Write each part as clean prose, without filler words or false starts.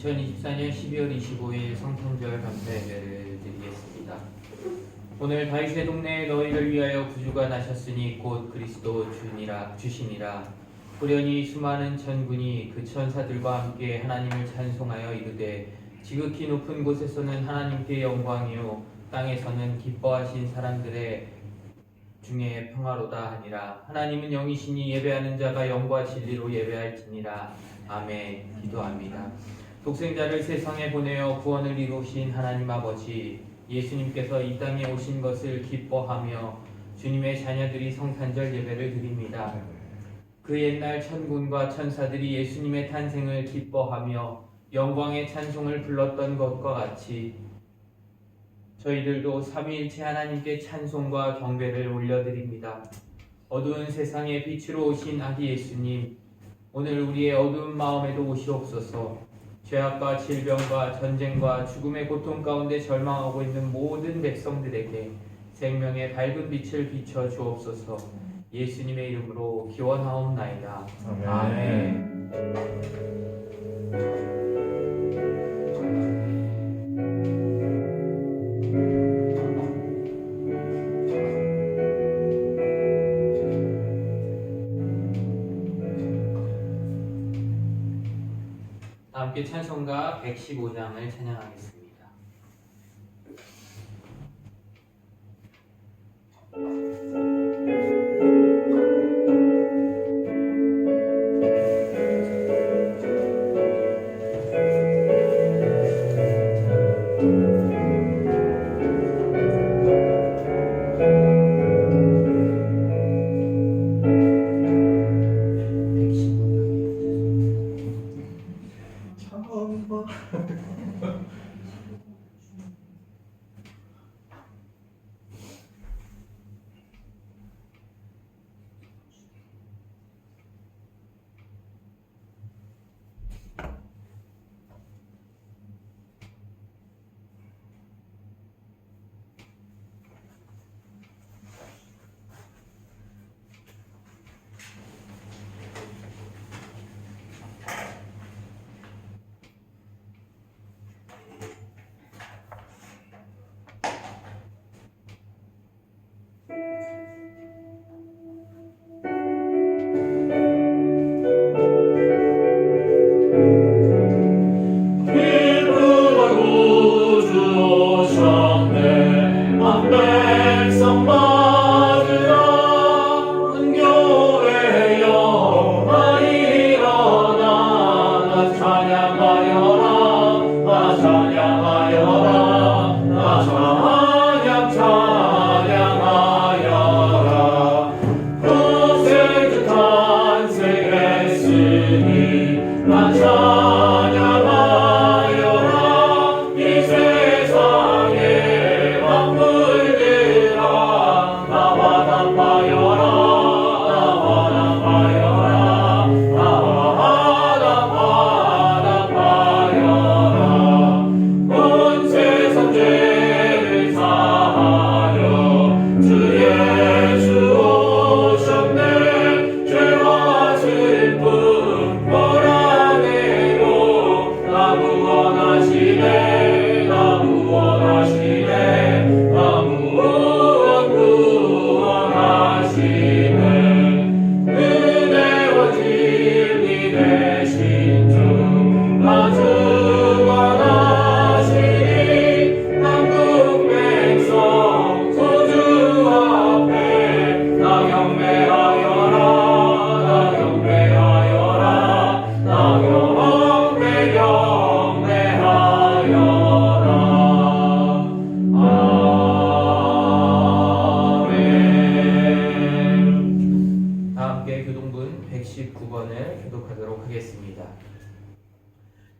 2024년 12월 25일 성탄절 감사 예배를 드리겠습니다. 오늘 다윗의 동네에 너희를 위하여 구주가 나셨으니 곧 그리스도 주시니라. 후련히 수많은 천군이 그 천사들과 함께 하나님을 찬송하여 이르되 지극히 높은 곳에서는 하나님께 영광이요 땅에서는 기뻐하신 사람들의 중에 평화로다 하니라. 하나님은 영이시니 예배하는 자가 영과 진리로 예배할지니라. 아멘. 기도합니다. 독생자를 세상에 보내어 구원을 이루신 하나님 아버지, 예수님께서 이 땅에 오신 것을 기뻐하며 주님의 자녀들이 성탄절 예배를 드립니다. 그 옛날 천군과 천사들이 예수님의 탄생을 기뻐하며 영광의 찬송을 불렀던 것과 같이 저희들도 삼위일체 하나님께 찬송과 경배를 올려드립니다. 어두운 세상에 빛으로 오신 아기 예수님, 오늘 우리의 어두운 마음에도 오시옵소서. 죄악과 질병과 전쟁과 죽음의 고통 가운데 절망하고 있는 모든 백성들에게 생명의 밝은 빛을 비춰 주옵소서. 예수님의 이름으로 기원하옵나이다. 아멘. 함께 찬송가 115장을 찬양하겠습니다.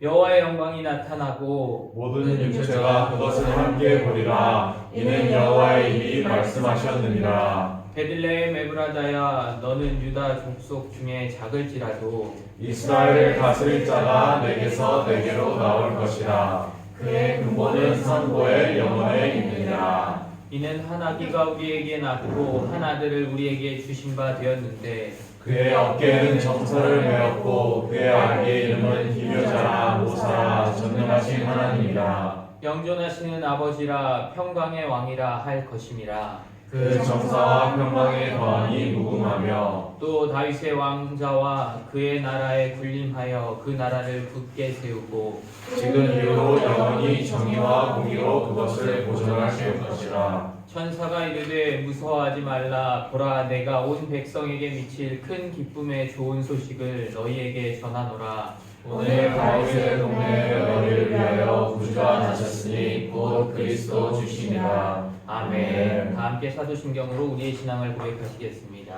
여호와의 영광이 나타나고 모든 육체가 그것을 함께 보리라. 이는 여호와의 입이 말씀하셨느니라. 베들레헴 에브라다야, 너는 유다 족속 중에 작을지라도 이스라엘을 다스릴 자가 내게서 내게로 나올 것이라. 그의 근본은 선고의 영원에 있느니라. 이는 한 아기가 우리에게 낳고 한 아들을 우리에게 주신 바 되었는데 그의 어깨에는 정사를 메었고 그의 아기의 이름은 기묘자라 모사라 전능하신 하나님이라. 영존하시는 아버지라 평강의 왕이라 할 것임이라. 그 정사와 평강의 거한이 무궁하며 또 다윗의 왕자와 그의 나라에 군림하여 그 나라를 굳게 세우고 지금 이후로 영원히 정의와 공의로 그것을 보존하실 것이라. 천사가 이르되 무서워하지 말라. 보라, 내가 온 백성에게 미칠 큰 기쁨의 좋은 소식을 너희에게 전하노라. 오늘 다윗의 동네에 너희를 위하여 구주가 나셨으니 곧 그리스도 주시니라. 아멘. 다 함께 사도신경으로 우리의 신앙을 고백하시겠습니다.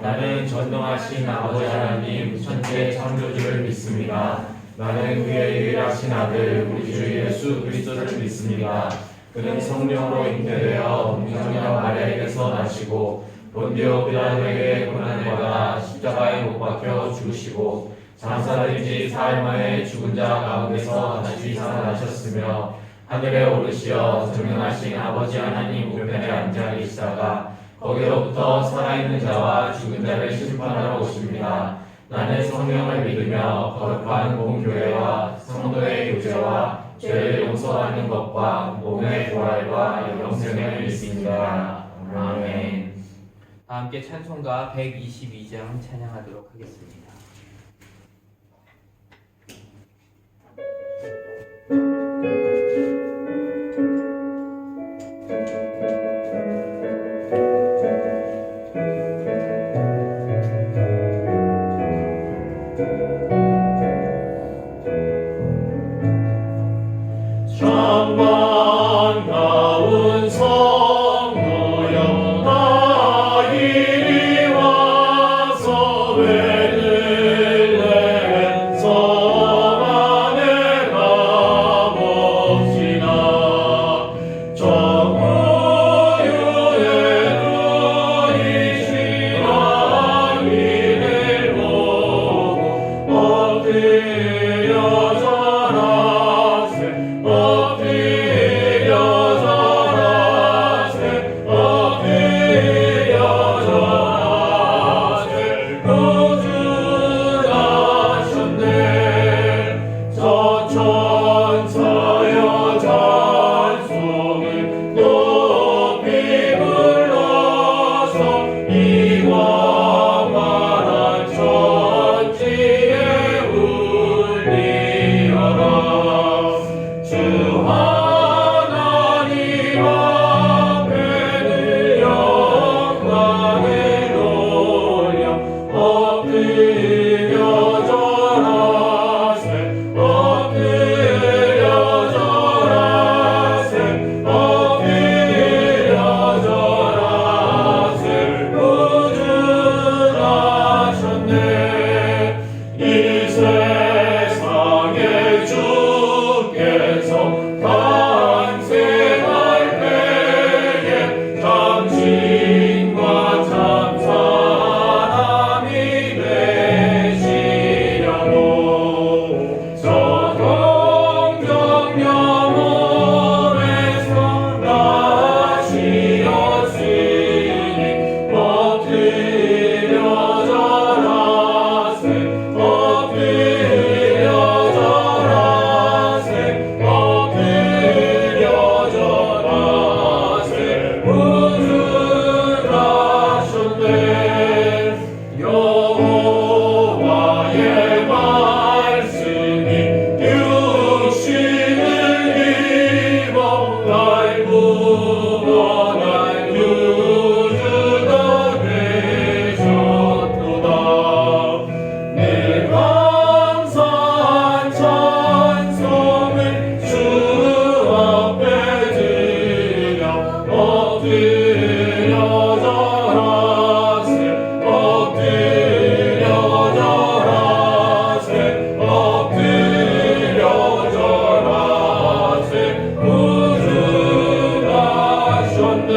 나는 전능하신 아버지 하나님 천지의 창조주를 믿습니다. 나는 그의 유일하신 아들 우리 주 예수 그리스도를 믿습니다. 그는 성령으로 잉태되어 동정녀 마리아에게서 나시고 본디오 빌라도에게 고난을 받아 십자가에 못 박혀 죽으시고 장사된 지 사흘 만에 죽은 자 가운데서 다시 살아나셨으며 하늘에 오르시어 전능하신 아버지 하나님 우편에 앉아 계시다가 거기로부터 살아있는 자와 죽은 자를 심판하러 오십니다. 나는 성령을 믿으며 거룩한 공교회와 성도의 교제와 죄를 용서하는 것과 몸의 부활과 영생을 믿습니다. 아멘. 다 함께 찬송가 122장 찬양하도록 하겠습니다. 천만 가운 성도여 다 이리 와서 베들레헴 성 안에 가봅시다. 정우유에 누이신 아기를 보고 엎드려 절하세 엎드려 절하세 엎드려 절하세 구주하셨네. 저 천사여 찬송을 높이 불러서 이와 만한 천지에 울리어라. 주 하나님 앞에는 영광을 돌려 엎드려 절하세 엎드려 절하세 엎드려 절하세 구주하셨네. 이 세상에 주께서 탄생할 때에 당신과 참 사람이 되시려고 저 동정녀 몸에서 나시었으니 엎드려 절하세 엎드려 절하세 엎드려 절하세 구주하셨네. 여호와의 말씀이 육신을 입어 날 구원할 구주가 되셨도다. 늘 감사한 찬송을 주 앞에 드려 엎드려 절하세 엎드려 절하세 엎드려 절하세 구주하셨네.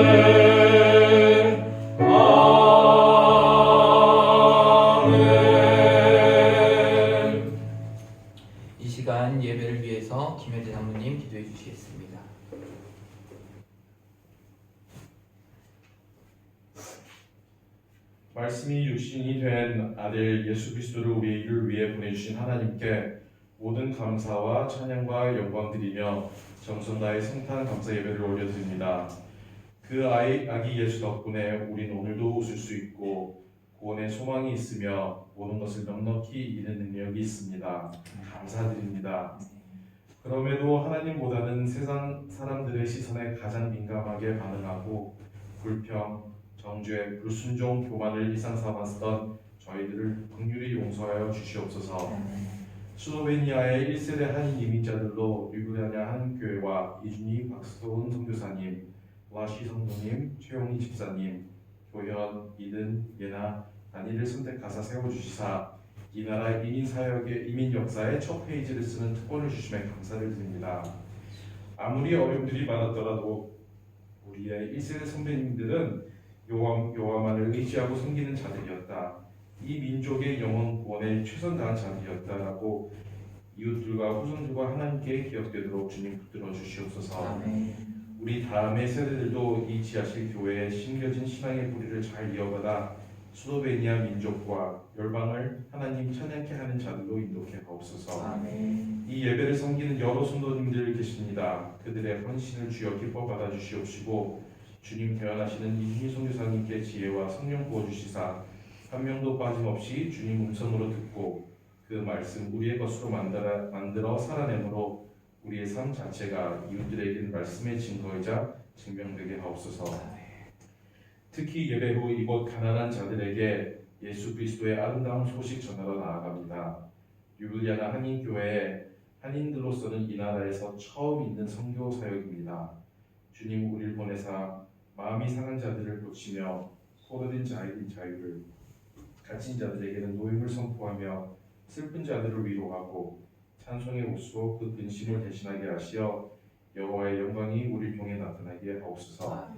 아멘. 이 시간 예배를 위해서 김현재 장로님 기도해 주시겠습니다. 말씀이 육신이 된 아들 예수 그리스도를 우리의 일을 위해 보내주신 하나님께 모든 감사와 찬양과 영광 드리며 정성 다해 성탄 감사 예배를 올려드립니다. 그 아기 예수 덕분에 우린 오늘도 웃을 수 있고 구원의 소망이 있으며 모든 것을 넉넉히 이루는 능력이 있습니다. 감사드립니다. 그럼에도 하나님보다는 세상 사람들의 시선에 가장 민감하게 반응하고 불평, 정죄, 불순종, 교만을 일상 삼았던 저희들을 긍휼히 용서하여 주시옵소서. 스로베니아의 1세대 한인 이민자들로 류브리아냐 한인교회와 이준희 박수훈 선교사님, 와시 성도님, 최용희 집사님, 교현, 이든, 예나, 단일을 선택하사 세워주시사 이 나라 이민 사역의 이민 역사의 첫 페이지를 쓰는 특권을 주심에 감사를 드립니다. 아무리 어려움들이 많았더라도 우리의 1세대 선배님들은 여호와만을 의지하고 섬기는 자들이었다. 이 민족의 영혼 구원에 최선 다한 자들이었다라고 이웃들과 후손들과 하나님께 기억되도록 주님 붙들어 주시옵소서. 우리 다음의 세대들도 이 지하실 교회의 심겨진 신앙의 뿌리를 잘 이어가다 스로베니아 민족과 열방을 하나님 찬양케 하는 자들로 인도해 가옵소서. 이 예배를 섬기는 여러 성도님들 계십니다. 그들의 헌신을 주여 기뻐 받아 주시옵시고 주님 대언하시는 이준희 선교사님께 지혜와 성령 부어 주시사 한 명도 빠짐없이 주님 음성으로 듣고 그 말씀 우리의 것으로 만들어 살아내므로 우리의 삶 자체가 이웃들에게는 말씀의 증거이자 증명되게 하옵소서. 특히 예배 후 이곳 가난한 자들에게 예수 그리스도의 아름다운 소식 전하러 나아갑니다. 류브리아나 한인교회에 한인들로서는 이 나라에서 처음 있는 선교 사역입니다. 주님 우리를 보내사 마음이 상한 자들을 고치며 포로된 자의 자유를, 갇힌 자들에게는 노임을 선포하며 슬픈 자들을 위로하고 찬송의 옷으로 그 근심을 대신하게 하시어 여호와의 영광이 우리를 통해 나타나게 하옵소서.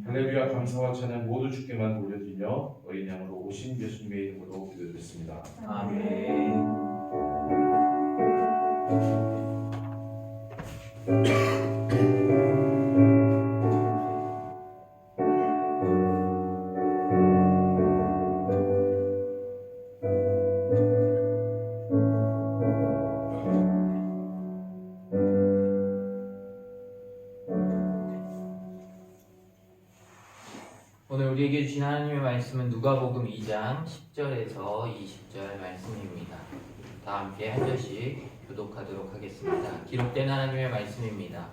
할렐루야. 감사와 찬양 모두 주께만 올려드리며 어린 양으로 오신 예수님의 이름으로 기도드렸습니다. 아멘. 오늘 우리에게 주신 하나님의 말씀은 누가복음 2장 10절에서 20절 말씀입니다. 다 함께 한 절씩 교독하도록 하겠습니다. 기록된 하나님의 말씀입니다.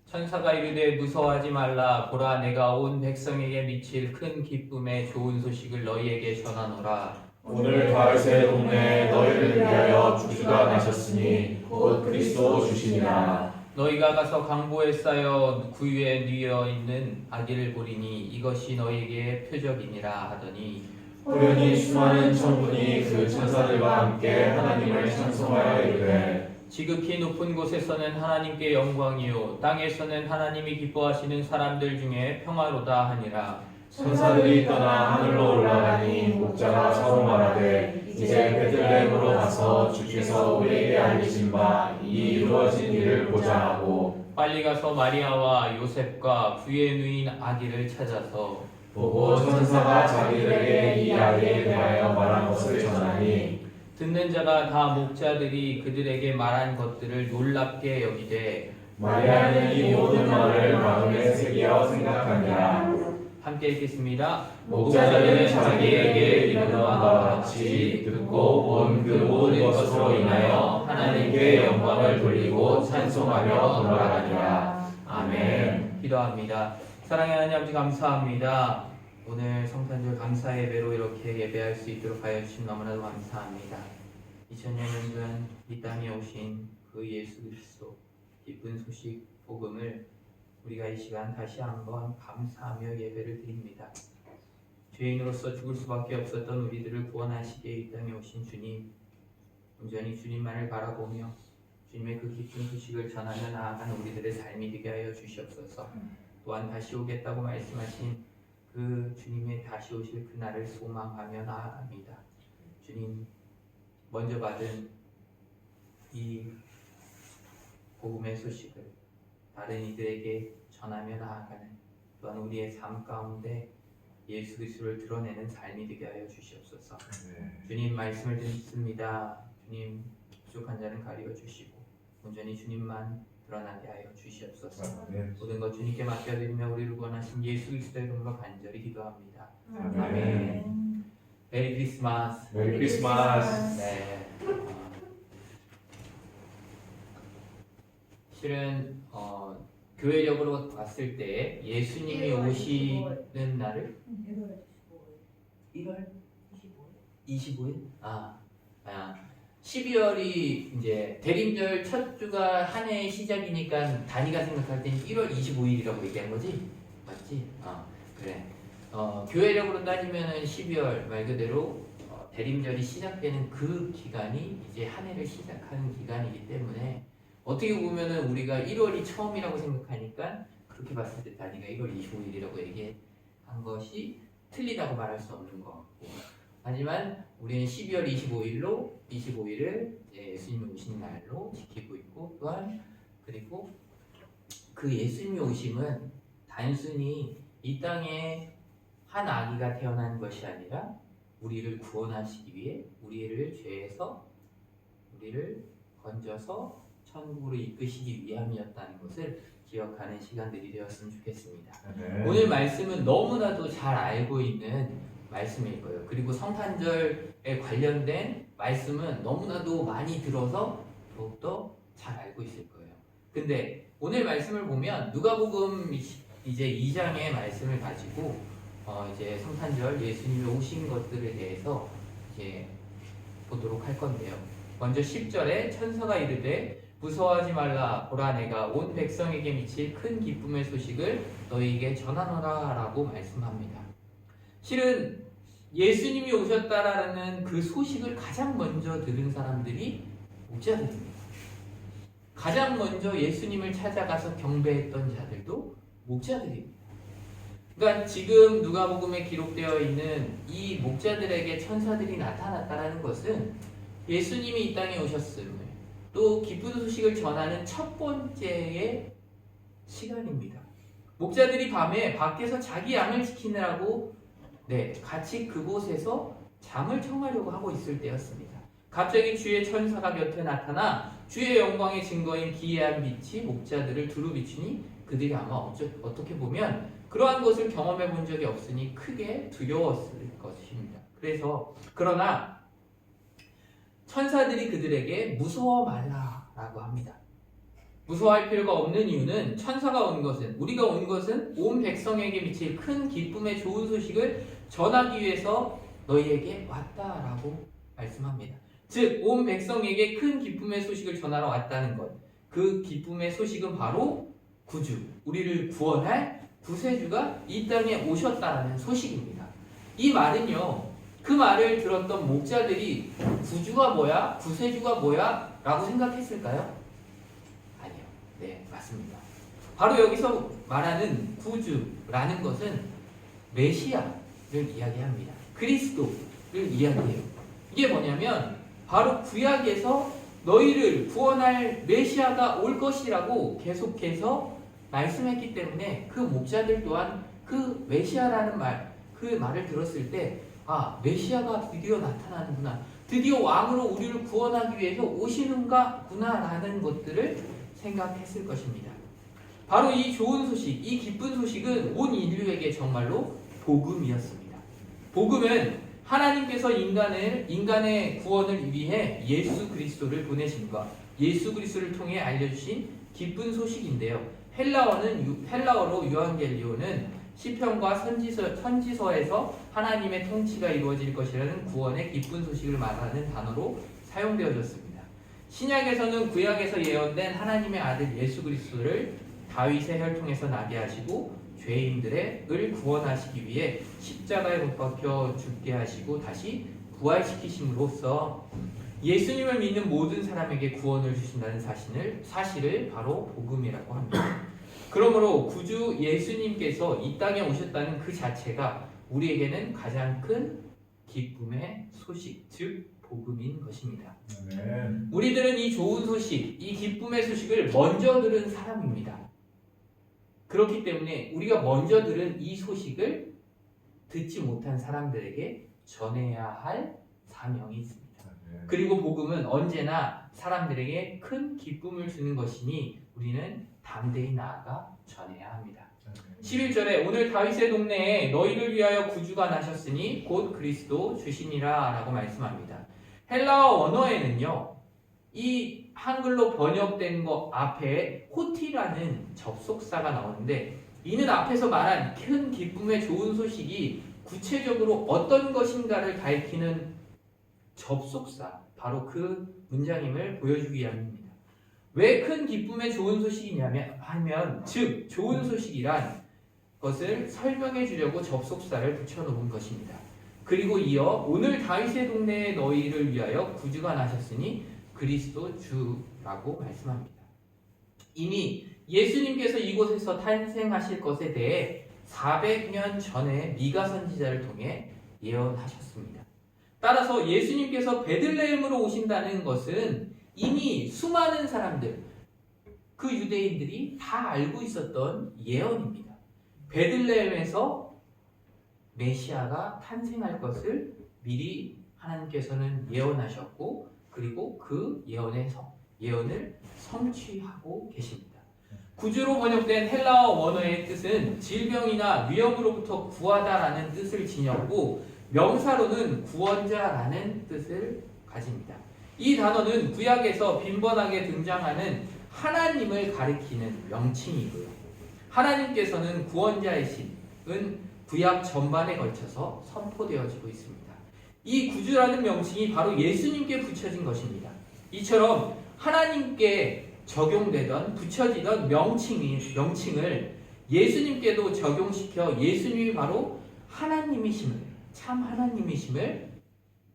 천사가 이르되 무서워하지 말라. 보라, 내가 온 백성에게 미칠 큰 기쁨의 좋은 소식을 너희에게 전하노라. 오늘 다윗의 동네에 너희를 위하여 주주가 나셨으니 곧 그리스도 주시니라. 너희가 가서 강보에 쌓여 구유에 뉘어 있는 아기를 보리니 이것이 너희에게 표적이니라 하더니 호련히 수많은 천군이 그 천사들과 함께 하나님을 찬송하여 이르되 지극히 높은 곳에서는 하나님께 영광이요 땅에서는 하나님이 기뻐하시는 사람들 중에 평화로다 하니라. 천사들이 떠나 하늘로 올라가니 목자가 서로 말하되 이제 베들레헴으로 가서 주께서 우리에게 알리신 바 이 이루어진 일을 보자 하고 빨리 가서 마리아와 요셉과 부에 누인 아기를 찾아서 보고 천사가 자기들에게 이 아기에 대하여 말한 것을 전하니 듣는 자가 다 목자들이 그들에게 말한 것들을 놀랍게 여기되 마리아는 이 모든 말을 마음에 새기어 생각하니라. 함께 읽겠습니다. 목자들은 자기에게 이르는 바와 같이 듣고 본 그 모든 것으로 인하여 하나님께 영광을 돌리고 찬송하며 돌아가니라. 아멘. 기도합니다. 사랑의 하나님 아버지 감사합니다. 오늘 성탄절 감사 예배로 이렇게 예배할 수 있도록 하여 주신 너무나도 감사합니다. 2000년 전이 땅에 오신 그 예수 그리스도 기쁜 소식 복음을 우리가 이 시간 다시 한번 감사하며 예배를 드립니다. 죄인으로서 죽을 수밖에 없었던 우리들을 구원하시기에 이 땅에 오신 주님, 온전히 주님만을 바라보며 주님의 그 기쁜 소식을 전하며 나아가는 우리들의 삶이 되게 하여 주시옵소서. 또한 다시 오겠다고 말씀하신 그 주님의 다시 오실 그날을 소망하며 나아갑니다. 주님, 먼저 받은 이 복음의 소식을 다른 이들에게 전하며 나아가는, 또한 우리의 삶 가운데 예수 그리스도를 드러내는 삶이 되게 하여 주시옵소서. 아멘. 주님 말씀을 듣습니다. 주님 부족한 자는 가리워 주시고 온전히 주님만 드러나게 하여 주시옵소서. 아멘. 모든 것 주님께 맡겨드리며 우리를 구원하신 예수 그리스도의 이름으로 간절히 기도합니다. 아멘. 메리 크리스마스. 메리 크리스마스. 네. 실은 교회력으로 봤을 때 예수님이 오시는 날을 1월 25일? 12월이 이제 대림절 첫 주가 한 해의 시작이니까 단위가 생각할 때는 1월 25일이라고 얘기한 거지? 맞지? 그래. 교회력으로 따지면은 12월 말 그대로 대림절이 시작되는 그 기간이 이제 한 해를 시작하는 기간이기 때문에 어떻게 보면은 우리가 1월이 처음이라고 생각하니까 그렇게 봤을 때 단위가 1월 25일이라고 얘기한 것이 틀리다고 말할 수 없는 것 같고, 하지만 우리는 12월 25일을 예수님이 오신 날로 지키고 있고, 또한 그리고 그 예수님이 오심은 단순히 이 땅에 한 아기가 태어난 것이 아니라 우리를 구원하시기 위해 우리를 죄에서 우리를 건져서 천국으로 이끄시기 위함이었다는 것을 기억하는 시간들이 되었으면 좋겠습니다. 아멘. 오늘 말씀은 너무나도 잘 알고 있는 말씀일 거예요. 그리고 성탄절에 관련된 말씀은 너무나도 많이 들어서 더욱더 잘 알고 있을 거예요. 근데 오늘 말씀을 보면 누가복음 이제 2장의 말씀을 가지고 이제 성탄절 예수님이 오신 것들에 대해서 이제 보도록 할 건데요. 먼저 10절에 천사가 이르되 무서워하지 말라, 보라 내가 온 백성에게 미칠 큰 기쁨의 소식을 너희에게 전하노라 라고 말씀합니다. 실은 예수님이 오셨다라는 그 소식을 가장 먼저 들은 사람들이 목자들입니다. 가장 먼저 예수님을 찾아가서 경배했던 자들도 목자들입니다. 그러니까 지금 누가복음에 기록되어 있는 이 목자들에게 천사들이 나타났다라는 것은 예수님이 이 땅에 오셨음을, 또 기쁜 소식을 전하는 첫 번째의 시간입니다. 목자들이 밤에 밖에서 자기 양을 지키느라고 같이 그곳에서 잠을 청하려고 하고 있을 때였습니다. 갑자기 주의 천사가 곁에 나타나 주의 영광의 증거인 기이한 빛이 목자들을 두루 비추니 그들이 아마 어떻게 보면 그러한 것을 경험해 본 적이 없으니 크게 두려웠을 것입니다. 그러나 천사들이 그들에게 무서워 말라라고 합니다. 무서워할 필요가 없는 이유는 우리가 온 것은 온 백성에게 미칠 큰 기쁨의 좋은 소식을 전하기 위해서 너희에게 왔다라고 말씀합니다. 즉, 온 백성에게 큰 기쁨의 소식을 전하러 왔다는 것. 그 기쁨의 소식은 바로 구주, 우리를 구원할 구세주가 이 땅에 오셨다라는 소식입니다. 이 말은요, 그 말을 들었던 목자들이 구주가 뭐야? 구세주가 뭐야? 라고 생각했을까요? 아니요. 네, 맞습니다. 바로 여기서 말하는 구주라는 것은 메시아를 이야기합니다. 그리스도를 이야기해요. 이게 뭐냐면 바로 구약에서 너희를 구원할 메시아가 올 것이라고 계속해서 말씀했기 때문에 그 목자들 또한 그 메시아라는 그 말을 들었을 때 메시아가 드디어 나타나는구나, 드디어 왕으로 우리를 구원하기 위해서 오시는가구나 라는 것들을 생각했을 것입니다. 바로 이 좋은 소식, 이 기쁜 소식은 온 인류에게 정말로 복음이었습니다. 복음은 하나님께서 인간의 구원을 위해 예수 그리스도를 보내신과 예수 그리스도를 통해 알려주신 기쁜 소식인데요. 헬라어로 유앙겔리오는 시편과 선지서에서 하나님의 통치가 이루어질 것이라는 구원의 기쁜 소식을 말하는 단어로 사용되어졌습니다. 신약에서는 구약에서 예언된 하나님의 아들 예수 그리스도를 다윗의 혈통에서 나게 하시고 죄인들을 구원하시기 위해 십자가에 못 박혀 죽게 하시고 다시 부활시키심으로써 예수님을 믿는 모든 사람에게 구원을 주신다는 사실을 바로 복음이라고 합니다. 그러므로 구주 예수님께서 이 땅에 오셨다는 그 자체가 우리에게는 가장 큰 기쁨의 소식, 즉 복음인 것입니다. 아멘. 우리들은 이 좋은 소식, 이 기쁨의 소식을 먼저 들은 사람입니다. 그렇기 때문에 우리가 먼저 들은 이 소식을 듣지 못한 사람들에게 전해야 할 사명이 있습니다. 그리고 복음은 언제나 사람들에게 큰 기쁨을 주는 것이니 우리는 담대히 나아가 전해야 합니다. 11절에 오늘 다윗의 동네에 너희를 위하여 구주가 나셨으니 곧 그리스도 주시니라 라고 말씀합니다. 헬라어 원어에는요, 이 한글로 번역된 것 앞에 호티라는 접속사가 나오는데, 이는 앞에서 말한 큰 기쁨의 좋은 소식이 구체적으로 어떤 것인가를 밝히는 접속사, 바로 그 문장임을 보여주기 위함입니다. 왜 큰 기쁨의 좋은 소식이냐면 즉 좋은 소식이란 것을 설명해 주려고 접속사를 붙여놓은 것입니다. 그리고 이어 오늘 다윗의 동네에 너희를 위하여 구주가 나셨으니 그리스도 주라고 말씀합니다. 이미 예수님께서 이곳에서 탄생하실 것에 대해 400년 전에 미가 선지자를 통해 예언하셨습니다. 따라서 예수님께서 베들레헴으로 오신다는 것은 이미 수많은 사람들, 그 유대인들이 다 알고 있었던 예언입니다. 베들레헴에서 메시아가 탄생할 것을 미리 하나님께서는 예언하셨고, 그리고 그 예언을 성취하고 계십니다. 구주로 번역된 헬라어 원어의 뜻은 질병이나 위험으로부터 구하다라는 뜻을 지녔고, 명사로는 구원자라는 뜻을 가집니다. 이 단어는 구약에서 빈번하게 등장하는 하나님을 가리키는 명칭이고요. 하나님께서는 구원자이신 구약 전반에 걸쳐서 선포되어지고 있습니다. 이 구주라는 명칭이 바로 예수님께 붙여진 것입니다. 이처럼 하나님께 적용되던 붙여지던 명칭을 예수님께도 적용시켜 예수님이 바로 하나님이심을, 참 하나님이심을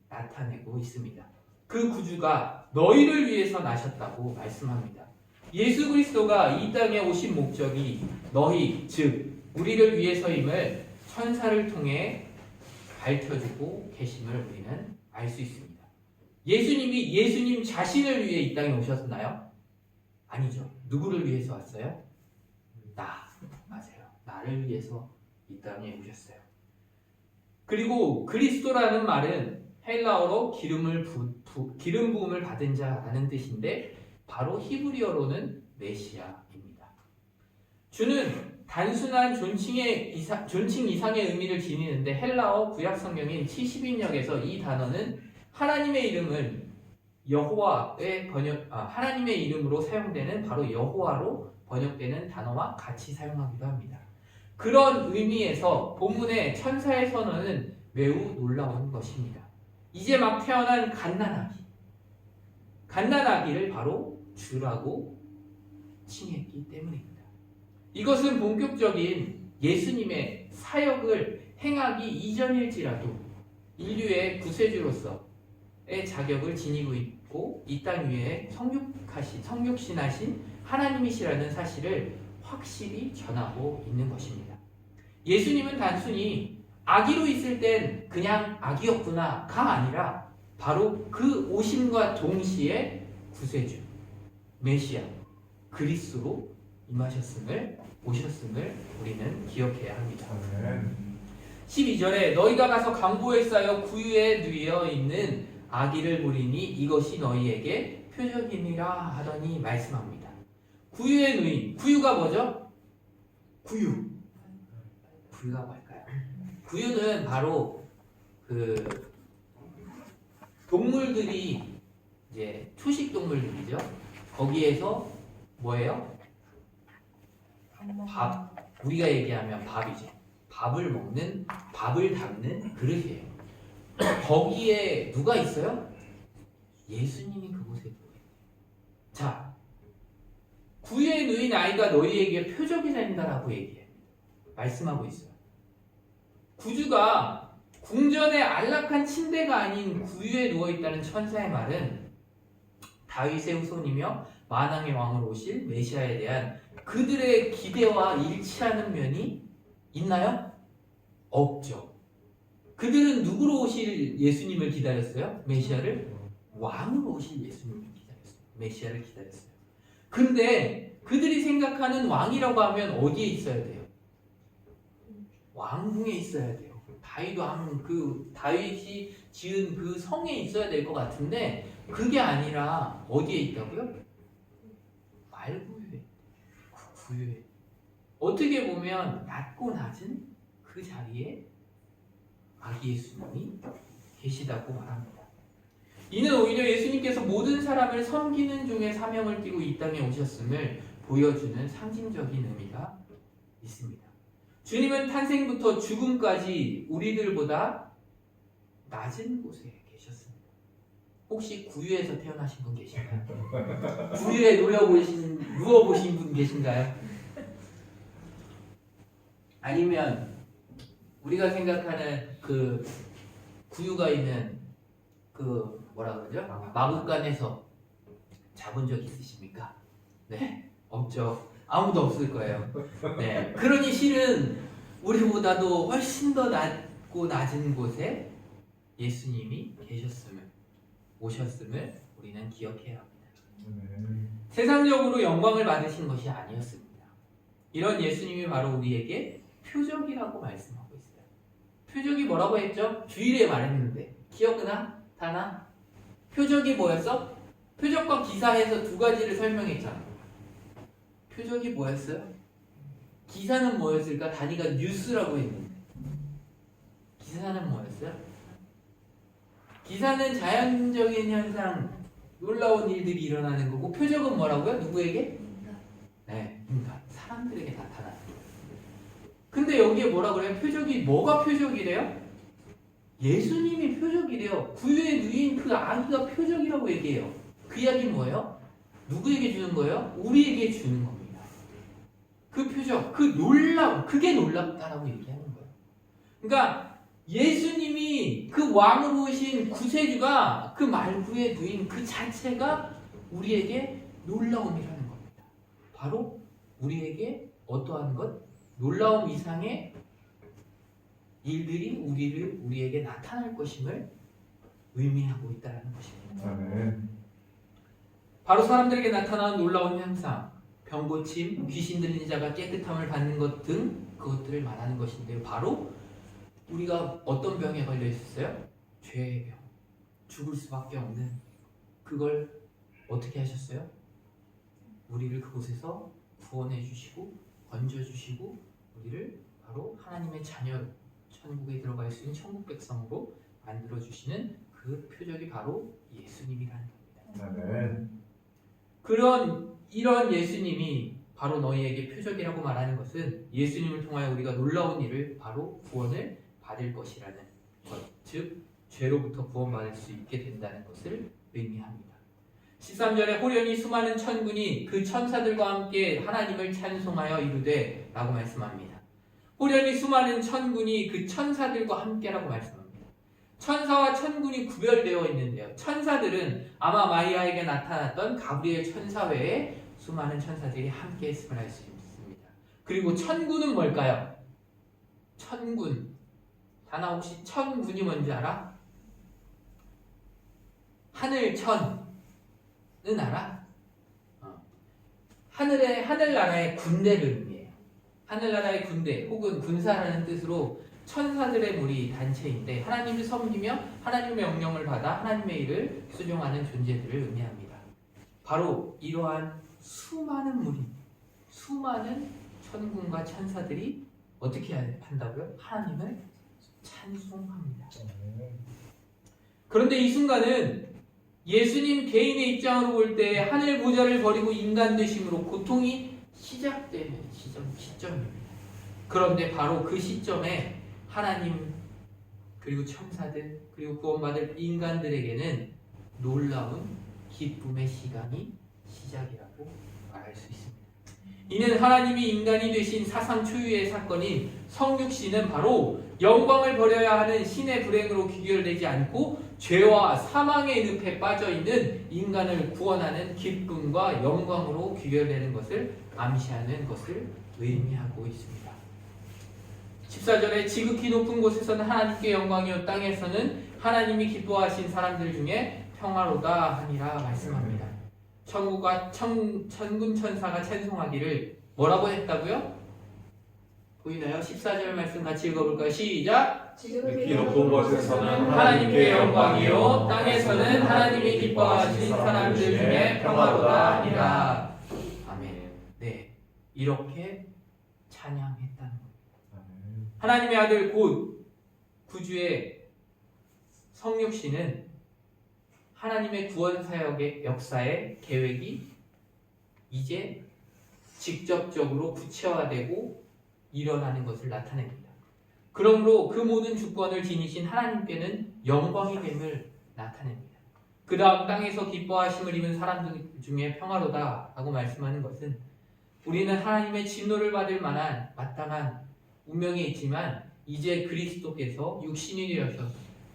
나타내고 있습니다. 그 구주가 너희를 위해서 나셨다고 말씀합니다. 예수 그리스도가 이 땅에 오신 목적이 너희, 즉 우리를 위해서임을 천사를 통해 밝혀주고 계심을 우리는 알 수 있습니다. 예수님이 예수님 자신을 위해 이 땅에 오셨나요? 아니죠. 누구를 위해서 왔어요? 맞아요. 나를 위해서 이 땅에 오셨어요. 그리고 그리스도라는 말은 헬라어로 기름 부음을 받은 자라는 뜻인데, 바로 히브리어로는 메시아입니다. 주는 단순한 존칭 이상의 의미를 지니는데, 헬라어 구약 성경인 70인역에서 이 단어는 하나님의 이름을 하나님의 이름으로 사용되는 바로 여호와로 번역되는 단어와 같이 사용하기도 합니다. 그런 의미에서 본문의 천사의 선언은 매우 놀라운 것입니다. 이제 막 태어난 갓난아기를 바로 주라고 칭했기 때문입니다. 이것은 본격적인 예수님의 사역을 행하기 이전일지라도 인류의 구세주로서의 자격을 지니고 있고, 이 땅 위에 성육신하신 하나님이시라는 사실을 확실히 전하고 있는 것입니다. 예수님은 단순히 아기로 있을 땐 그냥 아기였구나가 아니라 바로 그 오심과 동시에 구세주, 메시아, 그리스도로 오셨음을 우리는 기억해야 합니다. 12절에 너희가 가서 강보에 쌓여 구유에 누워 있는 아기를 보리니 이것이 너희에게 표적이니라 하더니 말씀합니다. 구유에 누인, 구유가 뭐죠? 구유가 뭘까요? 구유는 바로 그 동물들이 이제 초식 동물들이죠. 거기에서 뭐예요? 우리가 얘기하면 밥이죠. 밥을 담는 그릇이에요. 거기에 누가 있어요? 예수님이 그곳에 누워 있어요. 자, 구유에 누인 아이가 너희에게 표적이 된다라고 말씀하고 있어요. 구주가 궁전의 안락한 침대가 아닌 구유에 누워있다는 천사의 말은 다윗의 후손이며 만왕의 왕으로 오실 메시아에 대한 그들의 기대와 일치하는 면이 있나요? 없죠. 그들은 누구로 오실 예수님을 기다렸어요? 메시아를? 왕으로 오실 예수님을 기다렸어요. 메시아를 기다렸어요. 근데 그들이 생각하는 왕이라고 하면 어디에 있어야 돼요? 왕궁에 있어야 돼요. 다윗이 지은 그 성에 있어야 될 것 같은데 그게 아니라 어디에 있다고요? 말구유에, 구유에. 어떻게 보면 낮고 낮은 그 자리에 아기 예수님이 계시다고 말합니다. 이는 오히려 예수님께서 모든 사람을 섬기는 중에 사명을 띠고 이 땅에 오셨음을 보여주는 상징적인 의미가 있습니다. 주님은 탄생부터 죽음까지 우리들보다 낮은 곳에 계셨습니다. 혹시 구유에서 태어나신 분 계신가요? 구유에 누워보신 분 계신가요? 아니면 우리가 생각하는 그 구유가 있는 그 뭐라 그러죠? 마구간에서 자본 적 있으십니까? 네, 없죠. 아무도 없을 거예요. 네, 그러니 실은 우리보다도 훨씬 더 낮고 낮은 곳에 예수님이 오셨음을 우리는 기억해야 합니다. 세상적으로 영광을 받으신 것이 아니었습니다. 이런 예수님이 바로 우리에게 표적이라고 말씀하고 있어요. 표적이 뭐라고 했죠? 주일에 말했는데 기억나? 다나? 표적이 뭐였어? 표적과 기사에서 두 가지를 설명했잖아. 표적이 뭐였어요? 기사는 뭐였을까? 다니가 뉴스라고 했는데 기사는 뭐였어요? 기사는 자연적인 현상, 놀라운 일들이 일어나는 거고 표적은 뭐라고요? 누구에게? 네, 그러니까 사람들에게 나타나는 거예요. 근데 여기에 뭐라 그래요? 표적이 뭐가 표적이래요? 예수님이 표적이래요. 구유에 누인 그 아기가 표적이라고 얘기해요. 그 이야기 뭐예요? 누구에게 주는 거예요? 우리에게 주는 겁니다. 그 표적, 그 놀라움, 그게 놀랍다라고 얘기하는 거예요. 그러니까 예수님이 그 왕으로 오신 구세주가 그 말구에 누인 그 자체가 우리에게 놀라움이라는 겁니다. 바로 우리에게 어떠한 것? 놀라움 이상의 일들이 우리에게 나타날 것임을 의미하고 있다는 것입니다. 바로 사람들에게 나타나는 놀라운 현상, 병고침, 귀신 들린 자가 깨끗함을 받는 것 등 그것들을 말하는 것인데요. 바로 우리가 어떤 병에 걸려 있었어요? 죄의 병, 죽을 수밖에 없는 그걸 어떻게 하셨어요? 우리를 그곳에서 구원해 주시고 건져 주시고 우리를 바로 하나님의 자녀로 천국에 들어갈 수 있는 천국 백성으로 만들어 주시는 그 표적이 바로 예수님이라는 겁니다. 이런 예수님이 바로 너희에게 표적이라고 말하는 것은 예수님을 통하여 우리가 놀라운 일을 바로 구원을 받을 것이라는 것, 즉 죄로부터 구원받을 수 있게 된다는 것을 의미합니다. 13절에 호련히 수많은 천군이 그 천사들과 함께 하나님을 찬송하여 이르되 라고 말씀합니다. 호련히 수많은 천군이 그 천사들과 함께라고 말씀합니다. 천사와 천군이 구별되어 있는데요. 천사들은 아마 마리아에게 나타났던 가브리엘 천사 외에 수많은 천사들이 함께 했음을 알 수 있습니다. 그리고 천군은 뭘까요? 천군. 다나 혹시 천군이 뭔지 알아? 하늘천은 알아? 하늘나라의 군대를 의미해요. 하늘나라의 군대 혹은 군사라는 뜻으로 천사들의 무리 단체인데 하나님을 섬기며 하나님의 명령을 받아 하나님의 일을 수종하는 존재들을 의미합니다. 바로 이러한 수많은 무리, 수많은 천군과 천사들이 어떻게 한다고요? 하나님을 찬송합니다. 그런데 이 순간은 예수님 개인의 입장으로 볼 때 하늘 보좌를 버리고 인간 되심으로 고통이 시작되는 시점입니다. 그런데 바로 그 시점에 하나님 그리고 천사들 그리고 구원받을 인간들에게는 놀라운 기쁨의 시간이 시작이라고 말할 수 있습니다. 이는 하나님이 인간이 되신 사상 초유의 사건인 성육신은 바로 영광을 버려야 하는 신의 불행으로 귀결되지 않고 죄와 사망의 늪에 빠져있는 인간을 구원하는 기쁨과 영광으로 귀결되는 것을 암시하는 것을 의미하고 있습니다. 14절에 지극히 높은 곳에서는 하나님께 영광이요 땅에서는 하나님이 기뻐하신 사람들 중에 평화로다 하니라 말씀합니다. 천군과 천군 천사가 찬송하기를 뭐라고 했다고요? 보이나요? 14절 말씀 같이 읽어볼까요? 시작! 깊이 높은 곳에서는 하나님께 영광이요 땅에서는 하나님이 기뻐하신 사람들 중에 평화로다 아니라. 아멘. 네, 이렇게 찬양했다는 겁니다. 하나님의 아들 곧 구주의 성육신은 하나님의 구원 사역의 역사의 계획이 이제 직접적으로 구체화되고 일어나는 것을 나타냅니다. 그러므로 그 모든 주권을 지니신 하나님께는 영광이 됨을 나타냅니다. 그 다음 땅에서 기뻐하심을 입은 사람들 중에 평화로다 라고 말씀하는 것은 우리는 하나님의 진노를 받을 만한 마땅한 운명에 있지만 이제 그리스도께서 육신이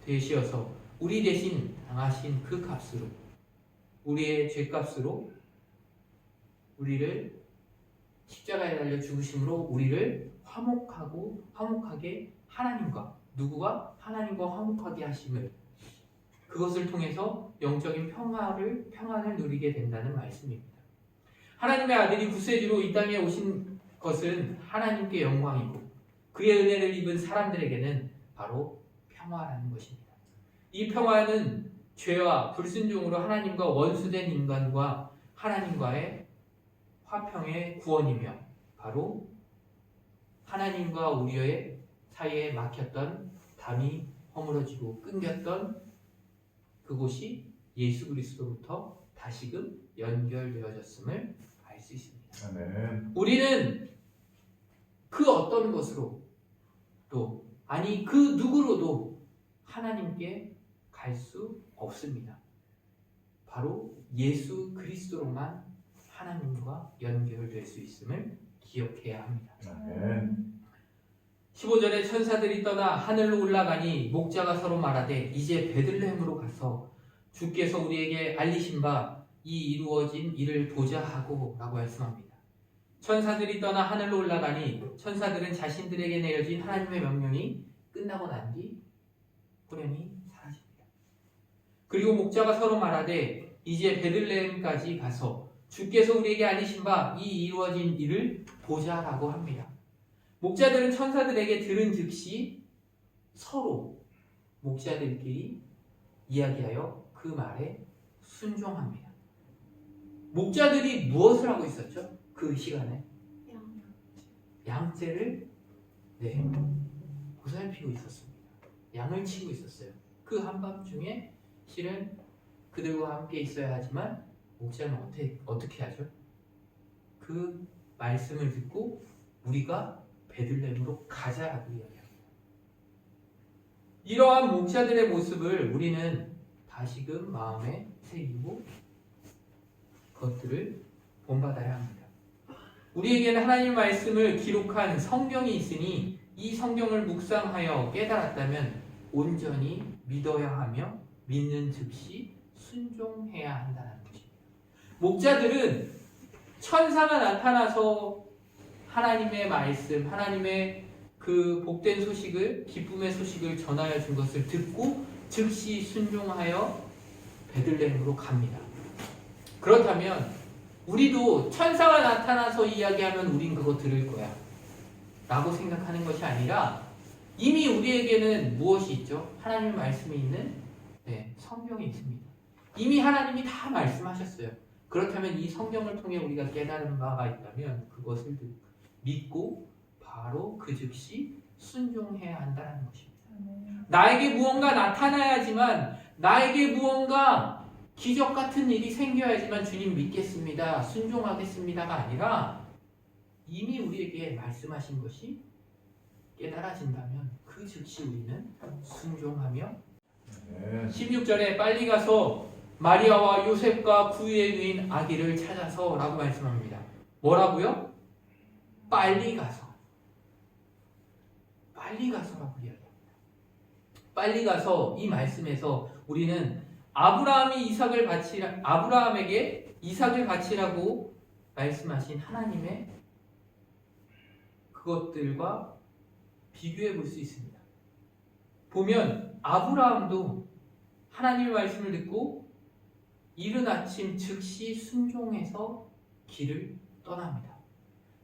되셔서 우리 대신 당하신 그 값으로, 우리의 죄값으로 우리를 십자가에 달려 죽으심으로 우리를 화목하게 하나님과, 누구와? 하나님과 화목하게 하심을, 그것을 통해서 영적인 평안을 누리게 된다는 말씀입니다. 하나님의 아들이 구세주로 이 땅에 오신 것은 하나님께 영광이고 그의 은혜를 입은 사람들에게는 바로 평화라는 것입니다. 이 평화는 죄와 불순종으로 하나님과 원수된 인간과 하나님과의 화평의 구원이며 바로 하나님과 우리의 사이에 막혔던 담이 허물어지고 끊겼던 그곳이 예수 그리스도로부터 다시금 연결되어졌음을 알 수 있습니다. 아멘. 우리는 그 어떤 것으로 그 누구로도 하나님께 갈 수 없습니다. 바로 예수 그리스도로만 하나님과 연결될 수 있음을 기억해야 합니다. 아멘. 15절에 천사들이 떠나 하늘로 올라가니 목자가 서로 말하되 이제 베들레헴으로 가서 주께서 우리에게 알리신 바 이 이루어진 일을 보자 하고 라고 말씀합니다. 천사들이 떠나 하늘로 올라가니 천사들은 자신들에게 내려진 하나님의 명령이 끝나고 난 뒤 후렴이 사라집니다. 그리고 목자가 서로 말하되 이제 베들레헴까지 가서 주께서 우리에게 알리신 바 이 이루어진 일을 보자라고 합니다. 목자들은 천사들에게 들은 즉시 서로 목자들끼리 이야기하여 그 말에 순종합니다. 목자들이 무엇을 하고 있었죠? 그 시간에 양떼를 보살피고 있었습니다. 양을 치고 있었어요. 그 한밤중에 실은 그들과 함께 있어야 하지만 목자는 어떻게 하죠? 그 말씀을 듣고 우리가 베들레헴으로 가자라고 이야기합니다. 이러한 목자들의 모습을 우리는 다시금 마음에 새기고 그것들을 본받아야 합니다. 우리에게는 하나님의 말씀을 기록한 성경이 있으니 이 성경을 묵상하여 깨달았다면 온전히 믿어야 하며 믿는 즉시 순종해야 한다는 것입니다. 목자들은 천사가 나타나서 하나님의 말씀, 하나님의 그 복된 소식을, 기쁨의 소식을 전하여 준 것을 듣고 즉시 순종하여 베들레헴으로 갑니다. 그렇다면 우리도 천사가 나타나서 이야기하면 우린 그거 들을 거야 라고 생각하는 것이 아니라 이미 우리에게는 무엇이 있죠? 하나님의 말씀이 있는 성경이 있습니다. 이미 하나님이 다 말씀하셨어요. 그렇다면 이 성경을 통해 우리가 깨달은 바가 있다면 그것을 믿고 바로 그 즉시 순종해야 한다는 것입니다. 나에게 무언가 나타나야지만, 나에게 무언가 기적 같은 일이 생겨야지만 주님 믿겠습니다, 순종하겠습니다가 아니라 이미 우리에게 말씀하신 것이 깨달아진다면 그 즉시 우리는 순종하며 16절에 빨리 가서 마리아와 요셉과 구유의 유인 아기를 찾아서 라고 말씀합니다. 뭐라고요? 빨리 가서라고 이야기합니다. 빨리 가서 이 말씀에서 우리는 아브라함에게 이삭을 바치라고 말씀하신 하나님의 그것들과 비교해 볼 수 있습니다. 보면 아브라함도 하나님의 말씀을 듣고 이른 아침 즉시 순종해서 길을 떠납니다.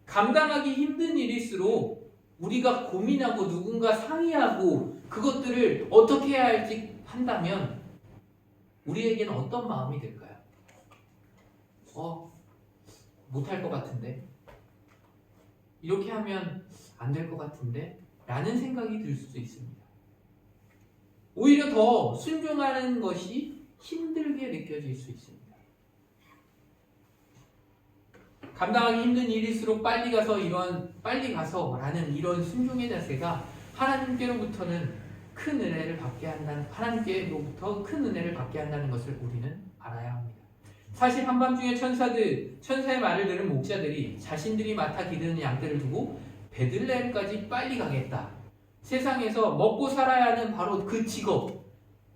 감당하기 힘든 일일수록 우리가 고민하고 누군가 상의하고 그것들을 어떻게 해야 할지 한다면 우리에게는 어떤 마음이 들까요? 못할 것 같은데, 이렇게 하면 안 될 것 같은데 라는 생각이 들 수도 있습니다. 오히려 더 순종하는 것이 힘들게 느껴질 수 있습니다. 감당하기 힘든 일일수록 빨리 가서라는 이런 순종의 자세가 하나님께로부터는 큰 은혜를 받게 한다는, 하나님께로부터 큰 은혜를 받게 한다는 것을 우리는 알아야 합니다. 사실 한밤중에 천사의 말을 들은 목자들이 자신들이 맡아 기르는 양떼를 두고 베들레헴까지 빨리 가겠다. 세상에서 먹고 살아야 하는 바로 그 직업,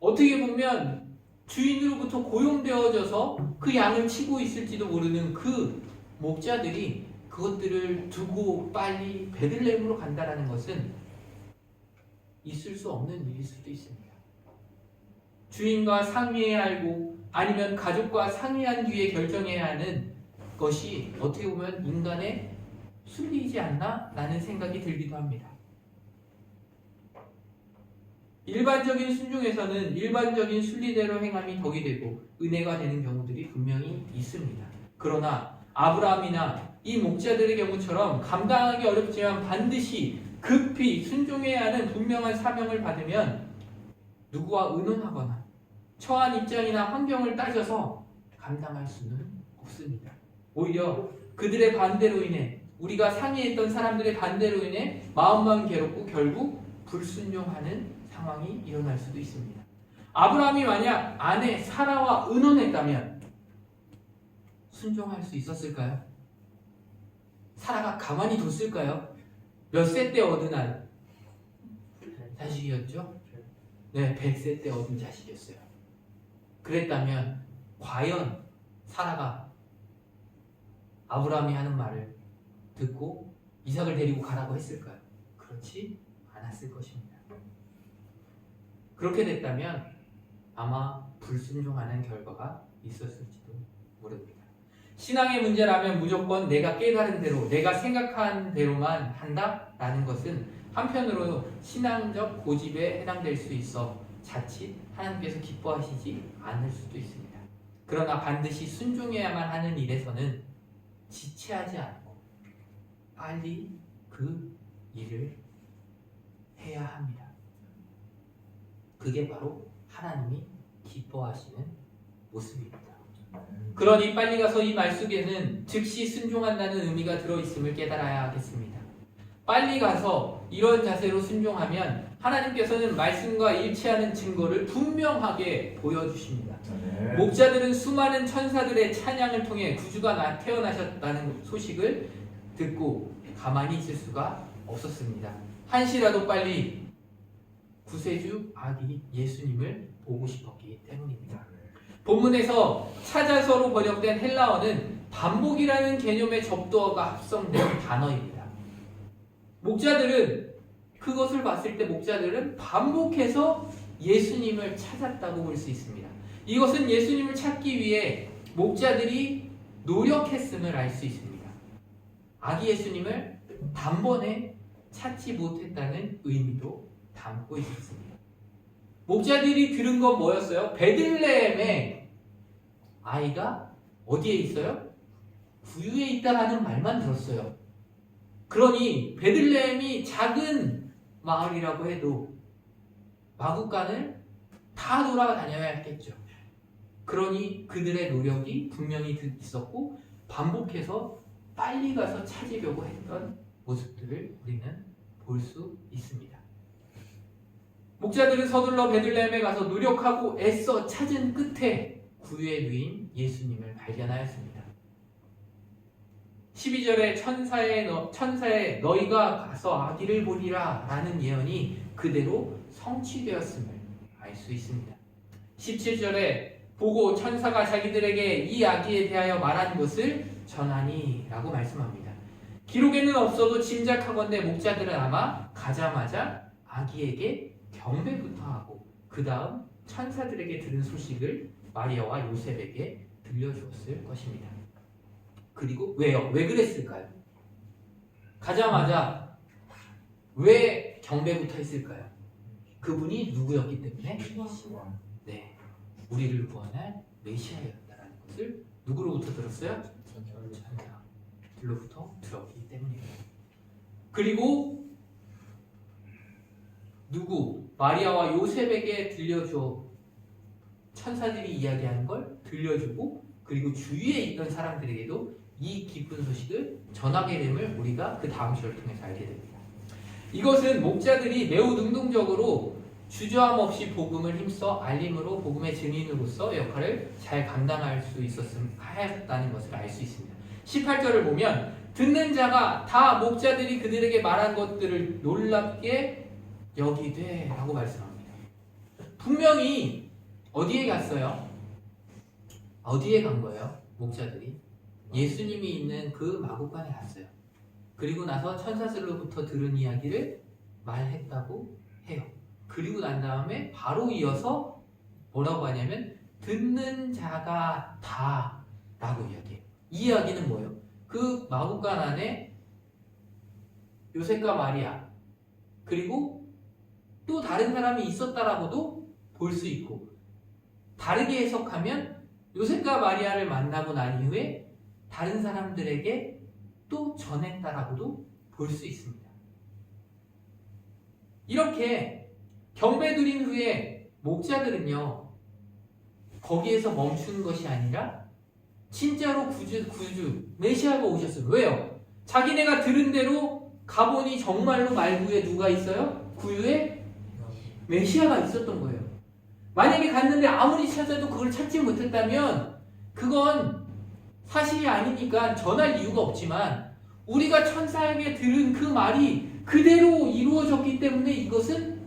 어떻게 보면 주인으로부터 고용되어져서 그 양을 치고 있을지도 모르는 그 목자들이 그것들을 두고 빨리 베들레헴으로 간다는 것은 있을 수 없는 일일 수도 있습니다. 주인과 상의해야 하고 아니면 가족과 상의한 뒤에 결정해야 하는 것이 어떻게 보면 인간의 순리이지 않나? 라는 생각이 들기도 합니다. 일반적인 순종에서는 일반적인 순리대로 행함이 덕이 되고 은혜가 되는 경우들이 분명히 있습니다. 그러나 아브라함이나 이 목자들의 경우처럼 감당하기 어렵지만 반드시 급히 순종해야 하는 분명한 사명을 받으면 누구와 의논하거나 처한 입장이나 환경을 따져서 감당할 수는 없습니다. 오히려 그들의 반대로 인해, 우리가 상의했던 사람들의 반대로 인해 마음만 괴롭고 결국 불순종하는 상황이 일어날 수도 있습니다. 아브라함이 만약 아내 사라와 의논했다면 순종할 수 있었을까요? 사라가 가만히 뒀을까요? 몇 세 때 얻은 자식이었죠? 네, 100세 때 얻은 자식이었어요. 그랬다면 과연 사라가 아브라함이 하는 말을 듣고 이삭을 데리고 가라고 했을까요? 그렇지 않았을 것입니다. 그렇게 됐다면 아마 불순종하는 결과가 있었을지도 모릅니다. 신앙의 문제라면 무조건 내가 깨달은 대로, 내가 생각한 대로만 한다라는 것은 한편으로 신앙적 고집에 해당될 수 있어 자칫 하나님께서 기뻐하시지 않을 수도 있습니다. 그러나 반드시 순종해야만 하는 일에서는 지체하지 않고 빨리 그 일을 해야 합니다. 그게 바로 하나님이 기뻐하시는 모습입니다. 그러니 빨리 가서 이 말 속에는 즉시 순종한다는 의미가 들어있음을 깨달아야 하겠습니다. 빨리 가서 이런 자세로 순종하면 하나님께서는 말씀과 일치하는 증거를 분명하게 보여주십니다. 목자들은 수많은 천사들의 찬양을 통해 구주가 태어나셨다는 소식을 듣고 가만히 있을 수가 없었습니다. 한시라도 빨리 구세주 아기 예수님을 보고 싶었기 때문입니다. 본문에서 찾아서로 번역된 헬라어는 반복이라는 개념의 접두어가 합성된 단어입니다. 목자들은 그것을 봤을 때 목자들은 반복해서 예수님을 찾았다고 볼 수 있습니다. 이것은 예수님을 찾기 위해 목자들이 노력했음을 알 수 있습니다. 아기 예수님을 단번에 찾지 못했다는 의미도 담고 있습니다. 목자들이 들은 건 뭐였어요? 베들레헴에 아이가 어디에 있어요? 구유에 있다라는 말만 들었어요. 그러니 베들레헴이 작은 마을이라고 해도 마구간을 다 돌아다녀야 했겠죠. 그러니 그들의 노력이 분명히 있었고 반복해서 빨리 가서 찾으려고 했던 모습들을 우리는 볼 수 있습니다. 목자들은 서둘러 베들레헴에 가서 노력하고 애써 찾은 끝에 구유에 누인 예수님을 발견하였습니다. 12절에 천사의 너희가 가서 아기를 보리라 라는 예언이 그대로 성취되었음을 알 수 있습니다. 17절에 보고 천사가 자기들에게 이 아기에 대하여 말한 것을 전하니 라고 말씀합니다. 기록에는 없어도 짐작하건대 목자들은 아마 가자마자 아기에게 경배부터 하고 그 다음 천사들에게 들은 소식을 마리아와 요셉에게 들려주었을 것입니다. 그리고 왜요? 왜 그랬을까요? 가자마자 왜 경배부터 했을까요? 그분이 누구였기 때문에 네, 우리를 구원할 메시아였다라는 것을 누구로부터 들었어요? 천사들로부터 들었기 때문이에요. 그리고 누구? 마리아와 요셉에게 들려줘. 천사들이 이야기하는 걸 들려주고 그리고 주위에 있던 사람들에게도 이 기쁜 소식을 전하게 됨을 우리가 그 다음 주를 통해서 알게 됩니다. 이것은 목자들이 매우 능동적으로 주저함 없이 복음을 힘써 알림으로 복음의 증인으로서 역할을 잘 감당할 수 하였다는 것을 알 수 있습니다. 18절을 보면 듣는 자가 다 목자들이 그들에게 말한 것들을 놀랍게 여기되 라고 말씀합니다. 분명히 어디에 갔어요? 어디에 간 거예요? 목자들이 예수님이 있는 그 마구간에 갔어요. 그리고 나서 천사들로부터 들은 이야기를 말했다고 해요. 그리고 난 다음에 바로 이어서 뭐라고 하냐면 듣는 자가 다 라고 이야기해요. 이 이야기는 뭐예요? 그 마구간 안에 요셉과 마리아 그리고 또 다른 사람이 있었다라고도 볼 수 있고 다르게 해석하면 요셉과 마리아를 만나고 난 이후에 다른 사람들에게 또 전했다라고도 볼 수 있습니다. 이렇게 경배 드린 후에 목자들은요 거기에서 멈추는 것이 아니라 진짜로 구주 메시아가 오셨어요. 왜요? 자기네가 들은 대로 가보니 정말로 말구에 누가 있어요? 구유에 메시아가 있었던 거예요. 만약에 갔는데 아무리 찾아도 그걸 찾지 못했다면 그건 사실이 아니니까 전할 이유가 없지만 우리가 천사에게 들은 그 말이 그대로 이루어졌기 때문에 이것은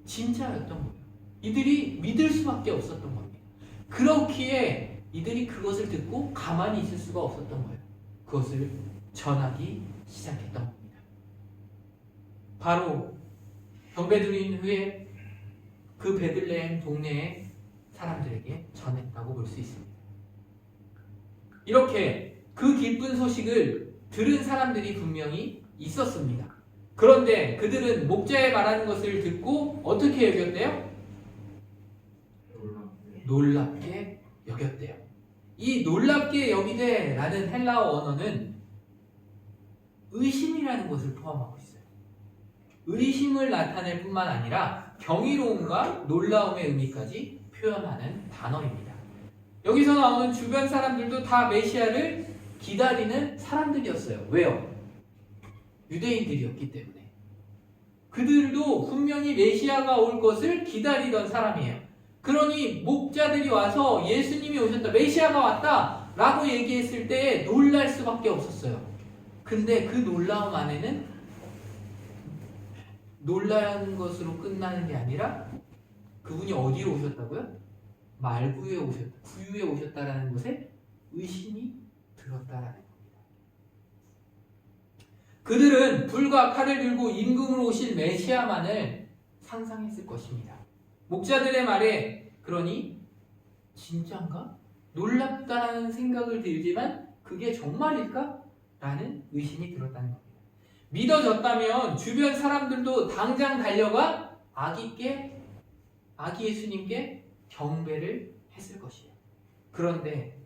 진짜였던 거예요. 이들이 믿을 수밖에 없었던 겁니다. 그렇기에 이들이 그것을 듣고 가만히 있을 수가 없었던 거예요. 그것을 전하기 시작했던 겁니다. 바로 경배드린 후에 그 베들레헴 동네의 사람들에게 전했다고 볼 수 있습니다. 이렇게 그 기쁜 소식을 들은 사람들이 분명히 있었습니다. 그런데 그들은 목자의 말하는 것을 듣고 어떻게 여겼대요? 놀랍게 여겼대요. 이 놀랍게 여기되 라는 헬라어 언어는 의심이라는 것을 포함하고 있어요. 의심을 나타낼 뿐만 아니라 경이로움과 놀라움의 의미까지 표현하는 단어입니다. 여기서 나오는 주변 사람들도 다 메시아를 기다리는 사람들이었어요. 왜요? 유대인들이었기 때문에. 그들도 분명히 메시아가 올 것을 기다리던 사람이에요. 그러니 목자들이 와서 예수님이 오셨다, 메시아가 왔다 라고 얘기했을 때 놀랄 수밖에 없었어요. 근데 그 놀라움 안에는 놀라는 것으로 끝나는 게 아니라 그분이 어디로 오셨다고요? 말구에 오셨다, 구유에 오셨다라는 것에 의심이 들었다라는 겁니다. 그들은 불과 칼을 들고 임금으로 오실 메시아만을 상상했을 것입니다. 목자들의 말에 그러니 진짠가? 놀랍다라는 생각을 들지만 그게 정말일까? 라는 의심이 들었다는 겁니다. 믿어졌다면 주변 사람들도 당장 달려가 아기 예수님께 경배를 했을 것이에요. 그런데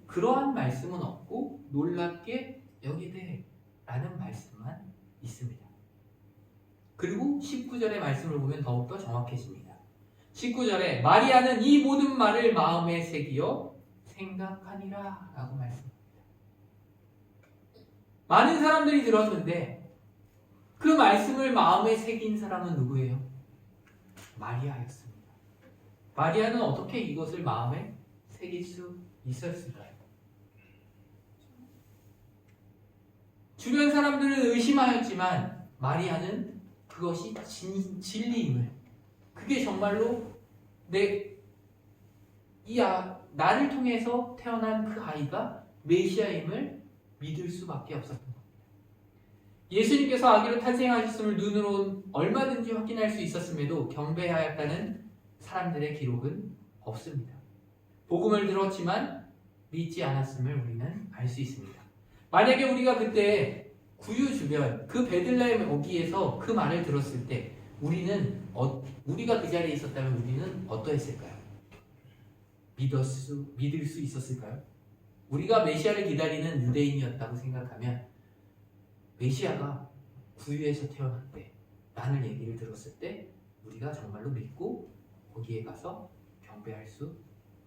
그러한 말씀은 없고 놀랍게 여기되 라는 말씀만 있습니다. 그리고 19절의 말씀을 보면 더욱더 정확해집니다. 19절에 마리아는 이 모든 말을 마음에 새기어 생각하니라 라고 말씀합니다. 많은 사람들이 들었는데 그 말씀을 마음에 새긴 사람은 누구예요? 마리아였습니다. 마리아는 어떻게 이것을 마음에 새길 수 있었을까요? 주변 사람들은 의심하였지만 마리아는 그것이 진리임을, 그게 정말로 나를 통해서 태어난 그 아이가 메시아임을 믿을 수밖에 없었던 겁니다. 예수님께서 아기로 탄생하셨음을 눈으로 얼마든지 확인할 수 있었음에도 경배하였다는 사람들의 기록은 없습니다. 복음을 들었지만 믿지 않았음을 우리는 알 수 있습니다. 만약에 우리가 그때 구유 주변 그 베들레헴 어귀에서 그 말을 들었을 때 우리가 그 자리에 있었다면 우리는 어떠했을까요? 믿을 수 있었을까요? 우리가 메시아를 기다리는 유대인이었다고 생각하면 메시아가 구유에서 태어났대 라는 얘기를 들었을 때 우리가 정말로 믿고 거기에 가서 경배할 수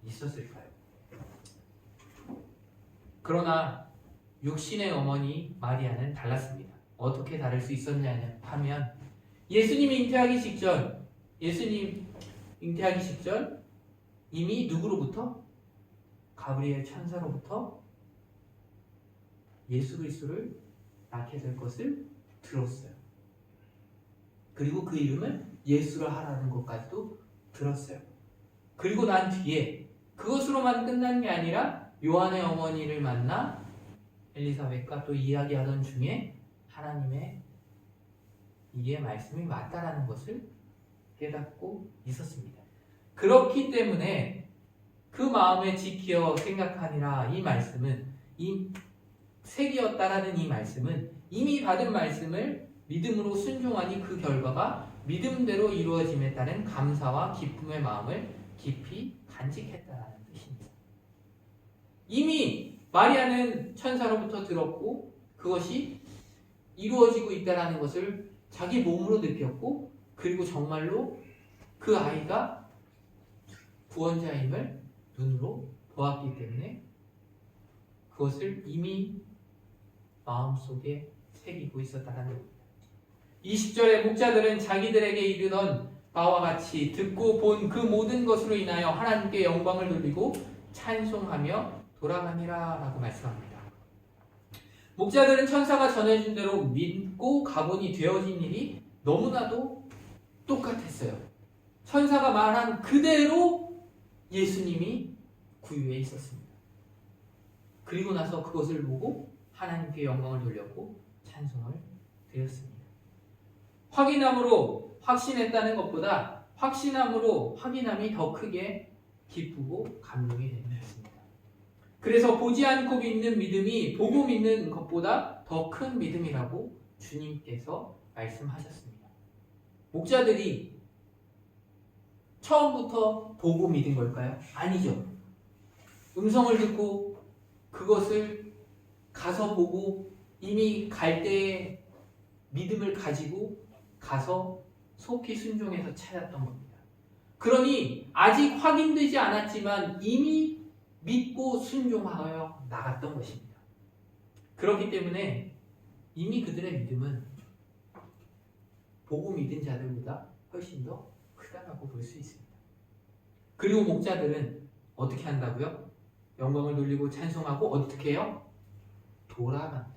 있었을까요? 그러나 육신의 어머니 마리아는 달랐습니다. 어떻게 다를 수 있었냐 하면 예수님 잉태하기 직전 이미 누구로부터? 가브리엘 천사로부터 예수 그리스도를 낳게 될 것을 들었어요. 그리고 그 이름을 예수라 하라는 것까지도 들었어요. 그리고 난 뒤에 그것으로만 끝난 게 아니라 요한의 어머니를 만나 엘리사벳과 또 이야기하던 중에 하나님의 이게 말씀이 맞다라는 것을 깨닫고 있었습니다. 그렇기 때문에 그 마음에 지키어 생각하니라 이 말씀은 이 색이었다라는 이 말씀은 이미 받은 말씀을 믿음으로 순종하니 그 결과가 믿음대로 이루어짐에 따른 감사와 기쁨의 마음을 깊이 간직했다라는 뜻입니다. 이미 마리아는 천사로부터 들었고 그것이 이루어지고 있다라는 것을 자기 몸으로 느꼈고 그리고 정말로 그 아이가 구원자임을 눈으로 보았기 때문에 그것을 이미 마음속에 새기고 있었다는 겁니다. 20절에 목자들은 자기들에게 이르던 바와 같이 듣고 본 그 모든 것으로 인하여 하나님께 영광을 돌리고 찬송하며 돌아가니라 라고 말씀합니다. 목자들은 천사가 전해준 대로 믿고 가본이 되어진 일이 너무나도 똑같았어요. 천사가 말한 그대로 예수님이 구유에 있었습니다. 그리고 나서 그것을 보고 하나님께 영광을 돌렸고 찬송을 드렸습니다. 확인함으로 확신했다는 것보다 확신함으로 확인함이 더 크게 기쁘고 감동이 되는 것입니다. 그래서 보지 않고 믿는 믿음이 보고 믿는 것보다 더 큰 믿음이라고 주님께서 말씀하셨습니다. 목자들이 처음부터 보고 믿은 걸까요? 아니죠. 음성을 듣고 그것을 가서 보고 이미 갈 때에 믿음을 가지고 가서 속히 순종해서 찾았던 겁니다. 그러니 아직 확인되지 않았지만 이미 믿고 순종하여 나갔던 것입니다. 그렇기 때문에 이미 그들의 믿음은 보고 믿은 자들보다 훨씬 더 크다고 볼 수 있습니다. 그리고 목자들은 어떻게 한다고요? 영광을 돌리고 찬송하고 어떻게 해요? 돌아간대요.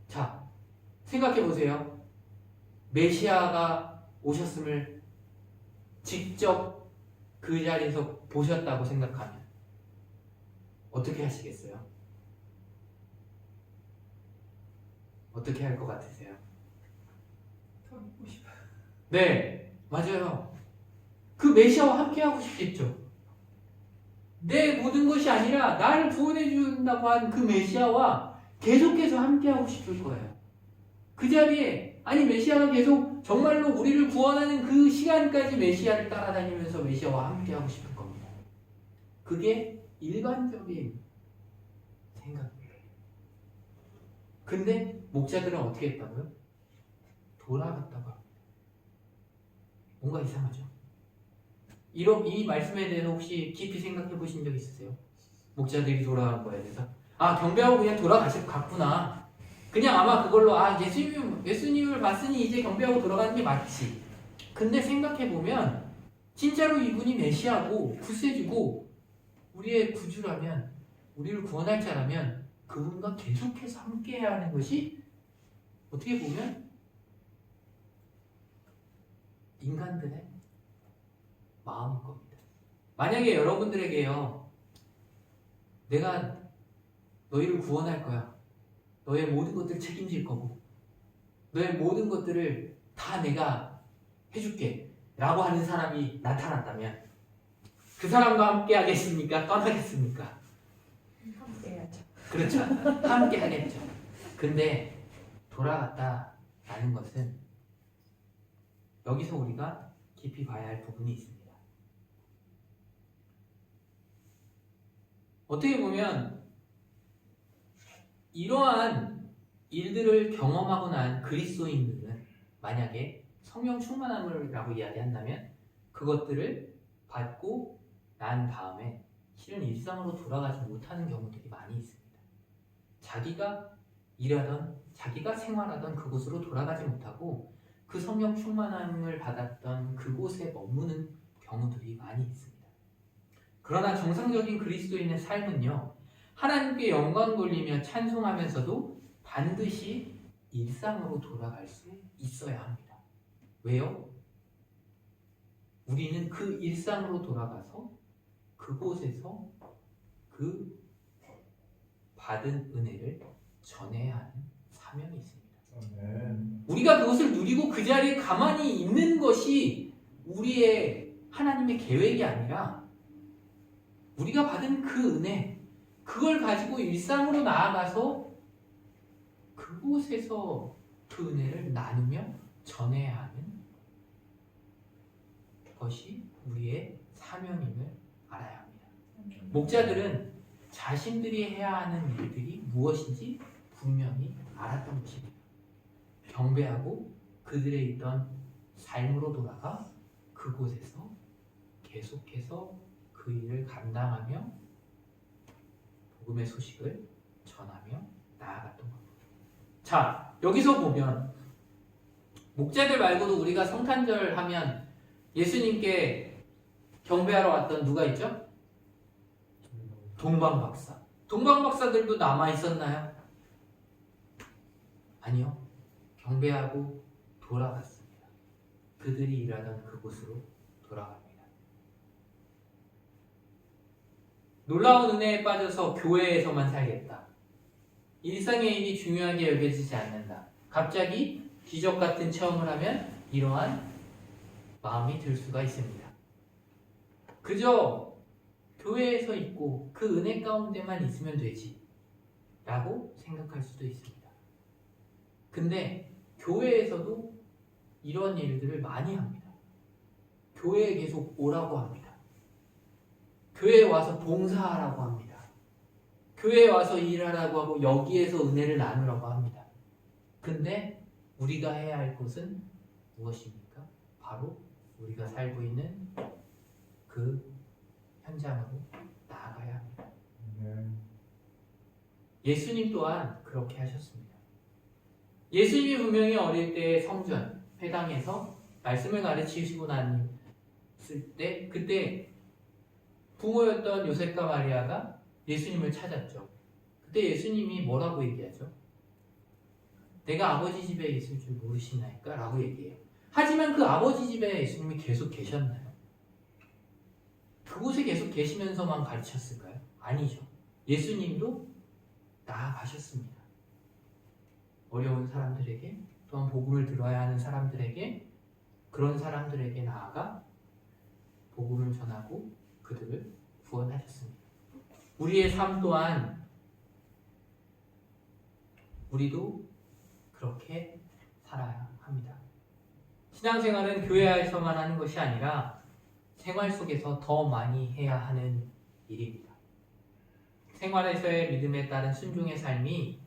자, 생각해 보세요. 메시아가 오셨음을 직접 그 자리에서 보셨다고 생각하면 어떻게 하시겠어요? 어떻게 할 것 같으세요? 더 믿고 싶어요. 네, 맞아요. 그 메시아와 함께하고 싶겠죠. 내 모든 것이 아니라 나를 구원해 준다고 한 그 메시아와 계속해서 함께하고 싶을 거예요. 그 자리에 메시아가 계속 정말로 우리를 구원하는 그 시간까지 메시아를 따라다니면서 메시아와 함께하고 싶을 겁니다. 그게 일반적인 생각이에요. 근데 목자들은 어떻게 했다고요? 돌아갔다고 합니다. 뭔가 이상하죠? 이 말씀에 대해서 혹시 깊이 생각해 보신 적 있으세요? 목자들이 돌아간 거에 대해서 경배하고 그냥 갔구나. 그냥 아마 그걸로 예수님을 봤으니 이제 경배하고 돌아가는 게 맞지. 근데 생각해 보면 진짜로 이분이 메시아고 구세주고 우리의 구주라면 우리를 구원할 자라면 그분과 계속해서 함께해야 하는 것이 어떻게 보면 인간들의 마음인 겁니다. 만약에 여러분들에게요, 내가 너희를 구원할 거야. 너의 모든 것들을 책임질 거고 너의 모든 것들을 다 내가 해줄게 라고 하는 사람이 나타났다면 그 사람과 함께 하겠습니까? 떠나겠습니까? 함께 해야죠. 그렇죠. 함께 하겠죠. 근데 돌아갔다라는 것은 여기서 우리가 깊이 봐야 할 부분이 있습니다. 어떻게 보면 이러한 일들을 경험하고 난 그리스도인들은 만약에 성령 충만함이라고 이야기한다면 그것들을 받고 난 다음에 실은 일상으로 돌아가지 못하는 경우들이 많이 있습니다. 자기가 일하던, 자기가 생활하던 그곳으로 돌아가지 못하고 그 성령 충만함을 받았던 그곳에 머무는 경우들이 많이 있습니다. 그러나 정상적인 그리스도인의 삶은요, 하나님께 영광 돌리며 찬송하면서도 반드시 일상으로 돌아갈 수 있어야 합니다. 왜요? 우리는 그 일상으로 돌아가서 그곳에서 그 받은 은혜를 전해야 하는 사명이 있습니다. 우리가 그것을 누리고 그 자리에 가만히 있는 것이 우리의 하나님의 계획이 아니라 우리가 받은 그 은혜, 그걸 가지고 일상으로 나아가서 그곳에서 그 은혜를 나누며 전해야 하는 것이 우리의 사명임을 알아야 합니다. 목자들은 자신들이 해야 하는 일들이 무엇인지 분명히 알았던 것입니다. 경배하고 그들의 있던 삶으로 돌아가 그곳에서 계속해서 그 일을 감당하며 복음의 소식을 전하며 나아갔던 겁니다. 자, 여기서 보면 목자들 말고도 우리가 성탄절 하면 예수님께 경배하러 왔던 누가 있죠? 동방박사. 동방박사들도 남아있었나요? 아니요. 경배하고 돌아갔습니다. 그들이 일하던 그곳으로 돌아갑니다. 놀라운 은혜에 빠져서 교회에서만 살겠다. 일상의 일이 중요하게 여겨지지 않는다. 갑자기 기적 같은 체험을 하면 이러한 마음이 들 수가 있습니다. 그저 교회에서 있고 그 은혜 가운데만 있으면 되지 라고 생각할 수도 있습니다. 근데 교회에서도 이런 일들을 많이 합니다. 교회에 계속 오라고 합니다. 교회에 와서 봉사하라고 합니다. 교회에 와서 일하라고 하고 여기에서 은혜를 나누라고 합니다. 근데 우리가 해야 할 것은 무엇입니까? 바로 우리가 살고 있는 그 현장으로 나아가야 합니다. 예수님 또한 그렇게 하셨습니다. 예수님이 분명히 어릴 때 성전, 회당에서 말씀을 가르치시고 났을 때 그때 부모였던 요셉과 마리아가 예수님을 찾았죠. 그때 예수님이 뭐라고 얘기하죠? 내가 아버지 집에 있을 줄 모르시나이까? 라고 얘기해요. 하지만 그 아버지 집에 예수님이 계속 계셨나요? 그곳에 계속 계시면서만 가르쳤을까요? 아니죠. 예수님도 나아가셨습니다. 어려운 사람들에게, 또한 복음을 들어야 하는 사람들에게, 그런 사람들에게 나아가 복음을 전하고 그들을 구원하셨습니다. 우리의 삶 또한 우리도 그렇게 살아야 합니다. 신앙생활은 교회에서만 하는 것이 아니라 생활 속에서 더 많이 해야 하는 일입니다. 생활에서의 믿음에 따른 순종의 삶이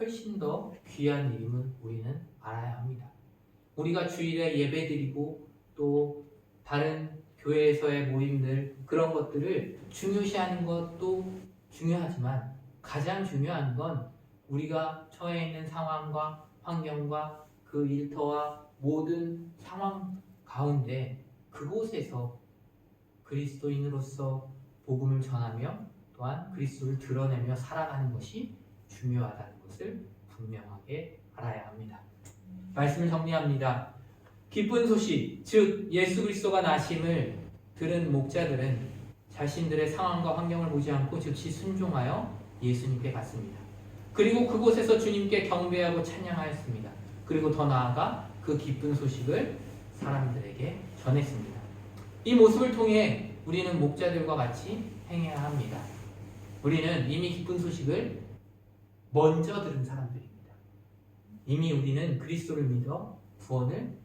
훨씬 더 귀한 일임을 우리는 알아야 합니다. 우리가 주일에 예배드리고 또 다른 교회에서의 모임들 그런 것들을 중요시하는 것도 중요하지만 가장 중요한 건 우리가 처해 있는 상황과 환경과 그 일터와 모든 상황 가운데 그곳에서 그리스도인으로서 복음을 전하며 또한 그리스도를 드러내며 살아가는 것이 중요하다는 것을 분명하게 알아야 합니다. 말씀을 정리합니다. 기쁜 소식, 즉 예수 그리스도가 나심을 들은 목자들은 자신들의 상황과 환경을 보지 않고 즉시 순종하여 예수님께 갔습니다. 그리고 그곳에서 주님께 경배하고 찬양하였습니다. 그리고 더 나아가 그 기쁜 소식을 사람들에게 전했습니다. 이 모습을 통해 우리는 목자들과 같이 행해야 합니다. 우리는 이미 기쁜 소식을 먼저 들은 사람들입니다. 이미 우리는 그리스도를 믿어 구원을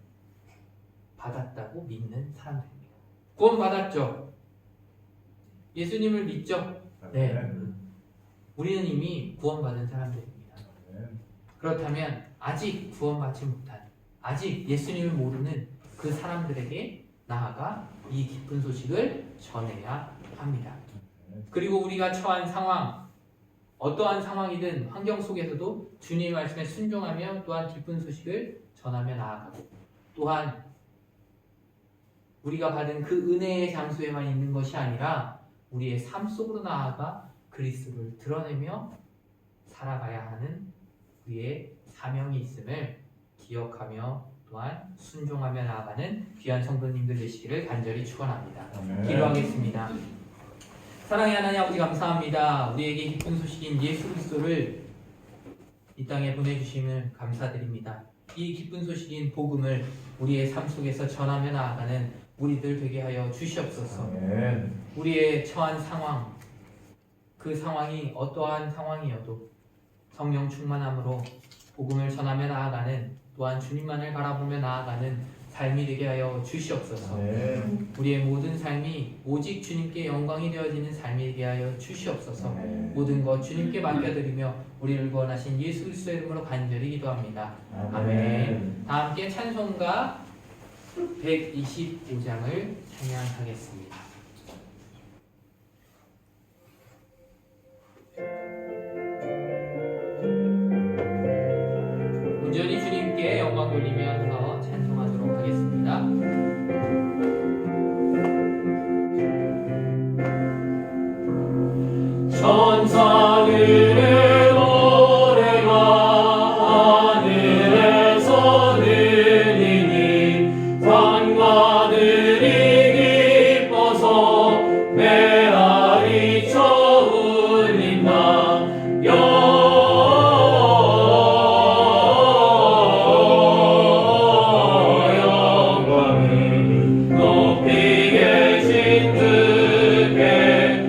받았다고 믿는 사람들입니다. 구원 받았죠? 예수님을 믿죠? 네. 우리는 이미 구원받은 사람들입니다. 그렇다면 아직 구원받지 못한, 아직 예수님을 모르는 그 사람들에게 나아가 이 기쁜 소식을 전해야 합니다. 그리고 우리가 처한 상황, 어떠한 상황이든 환경 속에서도 주님의 말씀에 순종하며 또한 기쁜 소식을 전하며 나아가고, 또한 우리가 받은 그 은혜의 장소에만 있는 것이 아니라 우리의 삶 속으로 나아가 그리스도를 드러내며 살아가야 하는 우리의 사명이 있음을 기억하며 또한 순종하며 나아가는 귀한 성도님들 되시기를 간절히 축원합니다. 기도하겠습니다. 사랑의 하나님 아버지 감사합니다. 우리에게 기쁜 소식인 예수 그리스도를 이 땅에 보내주심을 감사드립니다. 이 기쁜 소식인 복음을 우리의 삶 속에서 전하며 나아가는 우리들 되게 하여 주시옵소서. 우리의 처한 상황, 그 상황이 어떠한 상황이어도 성령 충만함으로 복음을 전하며 나아가는, 또한 주님만을 바라보며 나아가는 삶이 되게 하여 주시옵소서. 우리의 모든 삶이 오직 주님께 영광이 되어지는 삶이 되게 하여 주시옵소서. 모든 것 주님께 맡겨드리며 우리를 구원하신 예수 그리스도의 이름으로 간절히 기도합니다. 아멘. 다 함께 찬송가 125장을 찬양하겠습니다. 온전히 주님께 영광 돌리면서 찬송하도록 하겠습니다. 천사들의 노래가 하늘에서 들리니 산과들이 기뻐서 메아리 쳐 울린다. 영광을 높이 계신 주께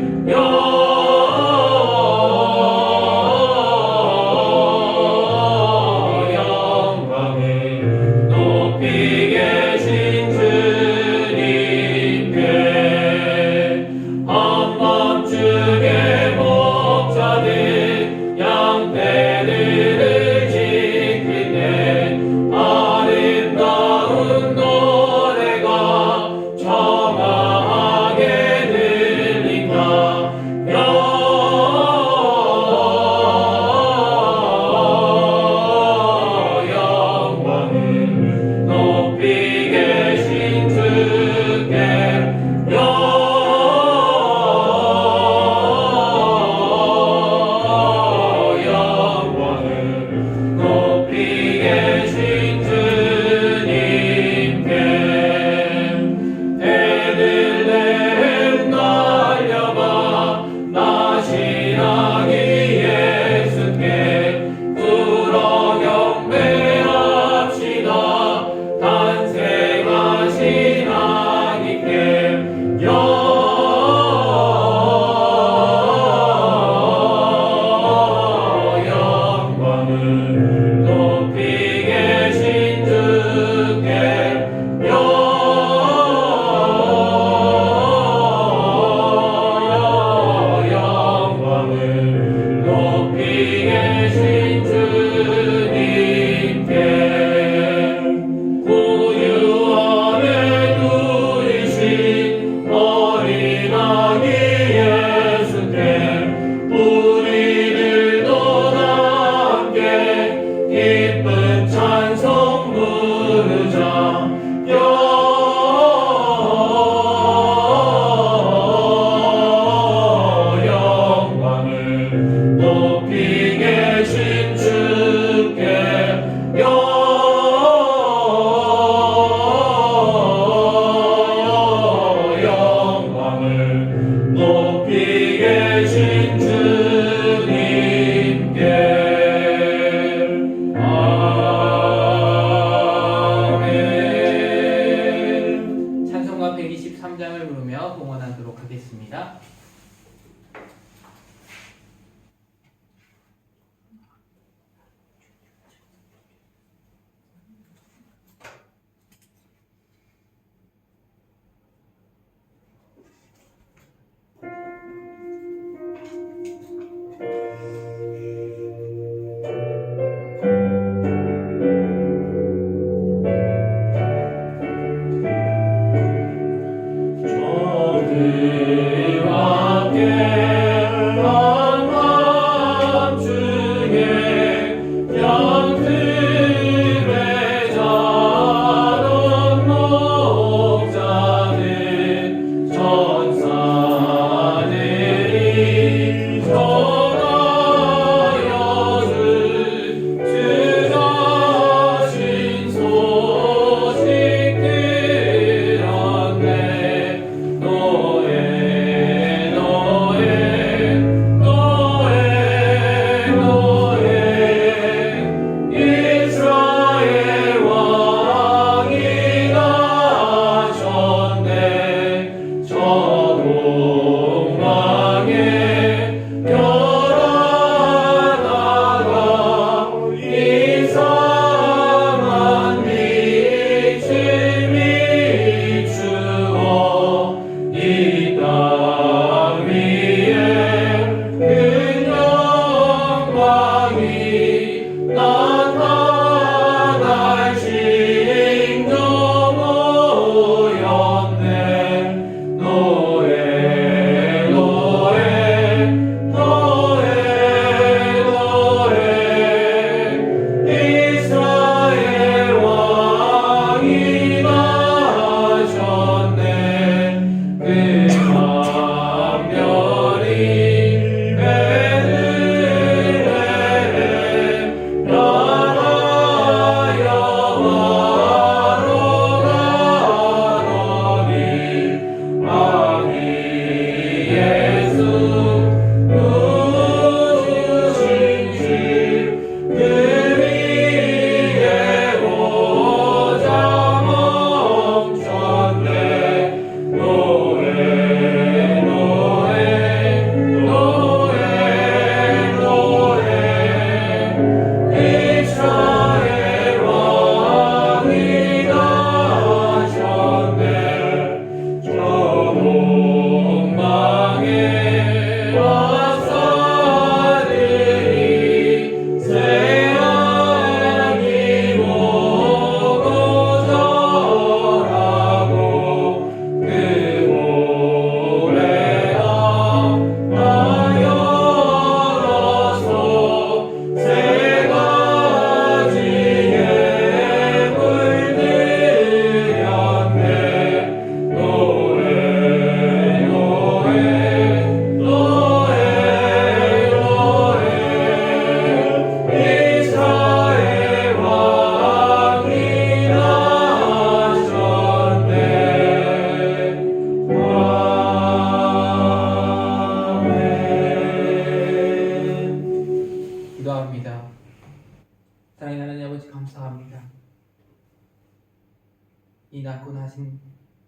이 낮고 낮은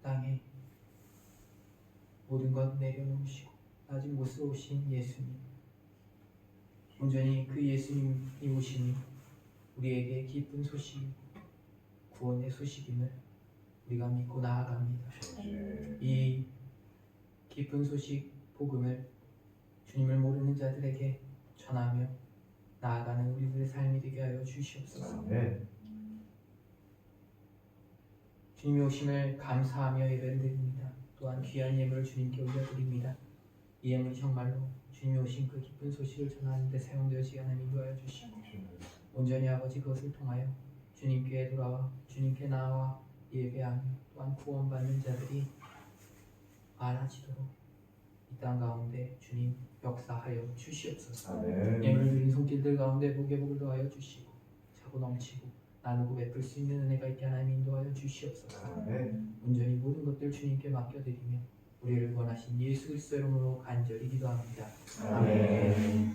땅에 모든 것 내려놓으시고 낮은 곳으로 오신 예수님, 온전히 그 예수님이 오심이 우리에게 기쁜 소식, 구원의 소식임을 우리가 믿고 나아갑니다. 이 기쁜 소식 복음을 주님을 모르는 자들에게 전하며 나아가는 우리들의 삶이 되게 하여 주시옵소서. 주님의 오심을 감사하며 예배를 드립니다. 또한 귀한 예물을 주님께 올려드립니다. 이 예물이 정말로 주님이 오신 그 기쁜 소식을 전하는 데 사용되어지게 하나님 인도하여 주시고 온전히 아버지 그것을 통하여 주님께 돌아와 주님께 나와 예배하며 또한 구원받는 자들이 많아지도록 이 땅 가운데 주님 역사하여 주시옵소서. 예물을 드린 손길들 가운데 복의 복을 더하여 주시고 차고 넘치고 나누고 베풀 수 있는 은혜가 있게 하나님 인도하여 주시옵소서. 온전히 모든 것들 주님께 맡겨드리며 우리를 원하신 예수 그리스도의 이름으로 간절히 기도합니다. 아멘.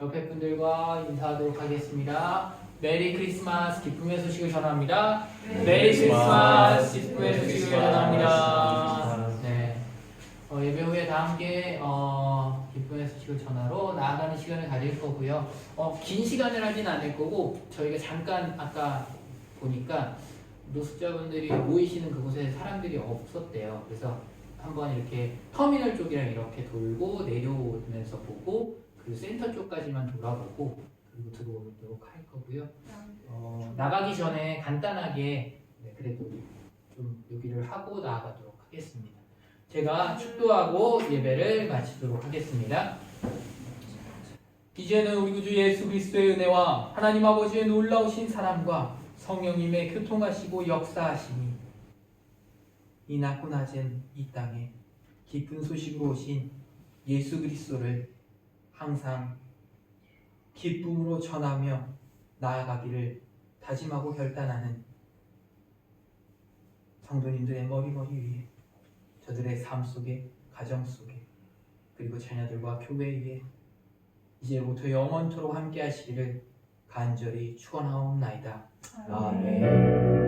옆에 분들과 인사하도록 하겠습니다. 메리 크리스마스 기쁨의 소식을 전합니다. 메리 크리스마스 기쁨의 소식을 전합니다. 네. 예배 후에 다 함께 기쁨의 소식을 전하러 나아가는 시간을 가질 거고요. 긴 시간을 하진 않을 거고 저희가 잠깐 아까 보니까 노숙자분들이 모이시는 그곳에 사람들이 없었대요. 그래서 한번 이렇게 터미널 쪽이랑 이렇게 돌고 내려오면서 보고 그리고 센터 쪽까지만 돌아보고 그리고 들어오도록 할 거고요. 나가기 전에 간단하게 그래도 좀 여기를 하고 나아가도록 하겠습니다. 제가 축도하고 예배를 마치도록 하겠습니다. 이제는 우리 구주 예수 그리스도의 은혜와 하나님 아버지의 놀라우신 사랑과 성령님의 교통하시고 역사하심이 이 낮고 낮은 이 땅에 기쁜 소식으로 오신 예수 그리스도를 항상 기쁨으로 전하며 나아가기를 다짐하고 결단하는 성도님들의 머리머리 위에 저들의 삶 속에 가정 속에 그리고 자녀들과 교회 위에 이제부터 영원토록 함께 하시기를 간절히 축원하옵나이다. 아멘.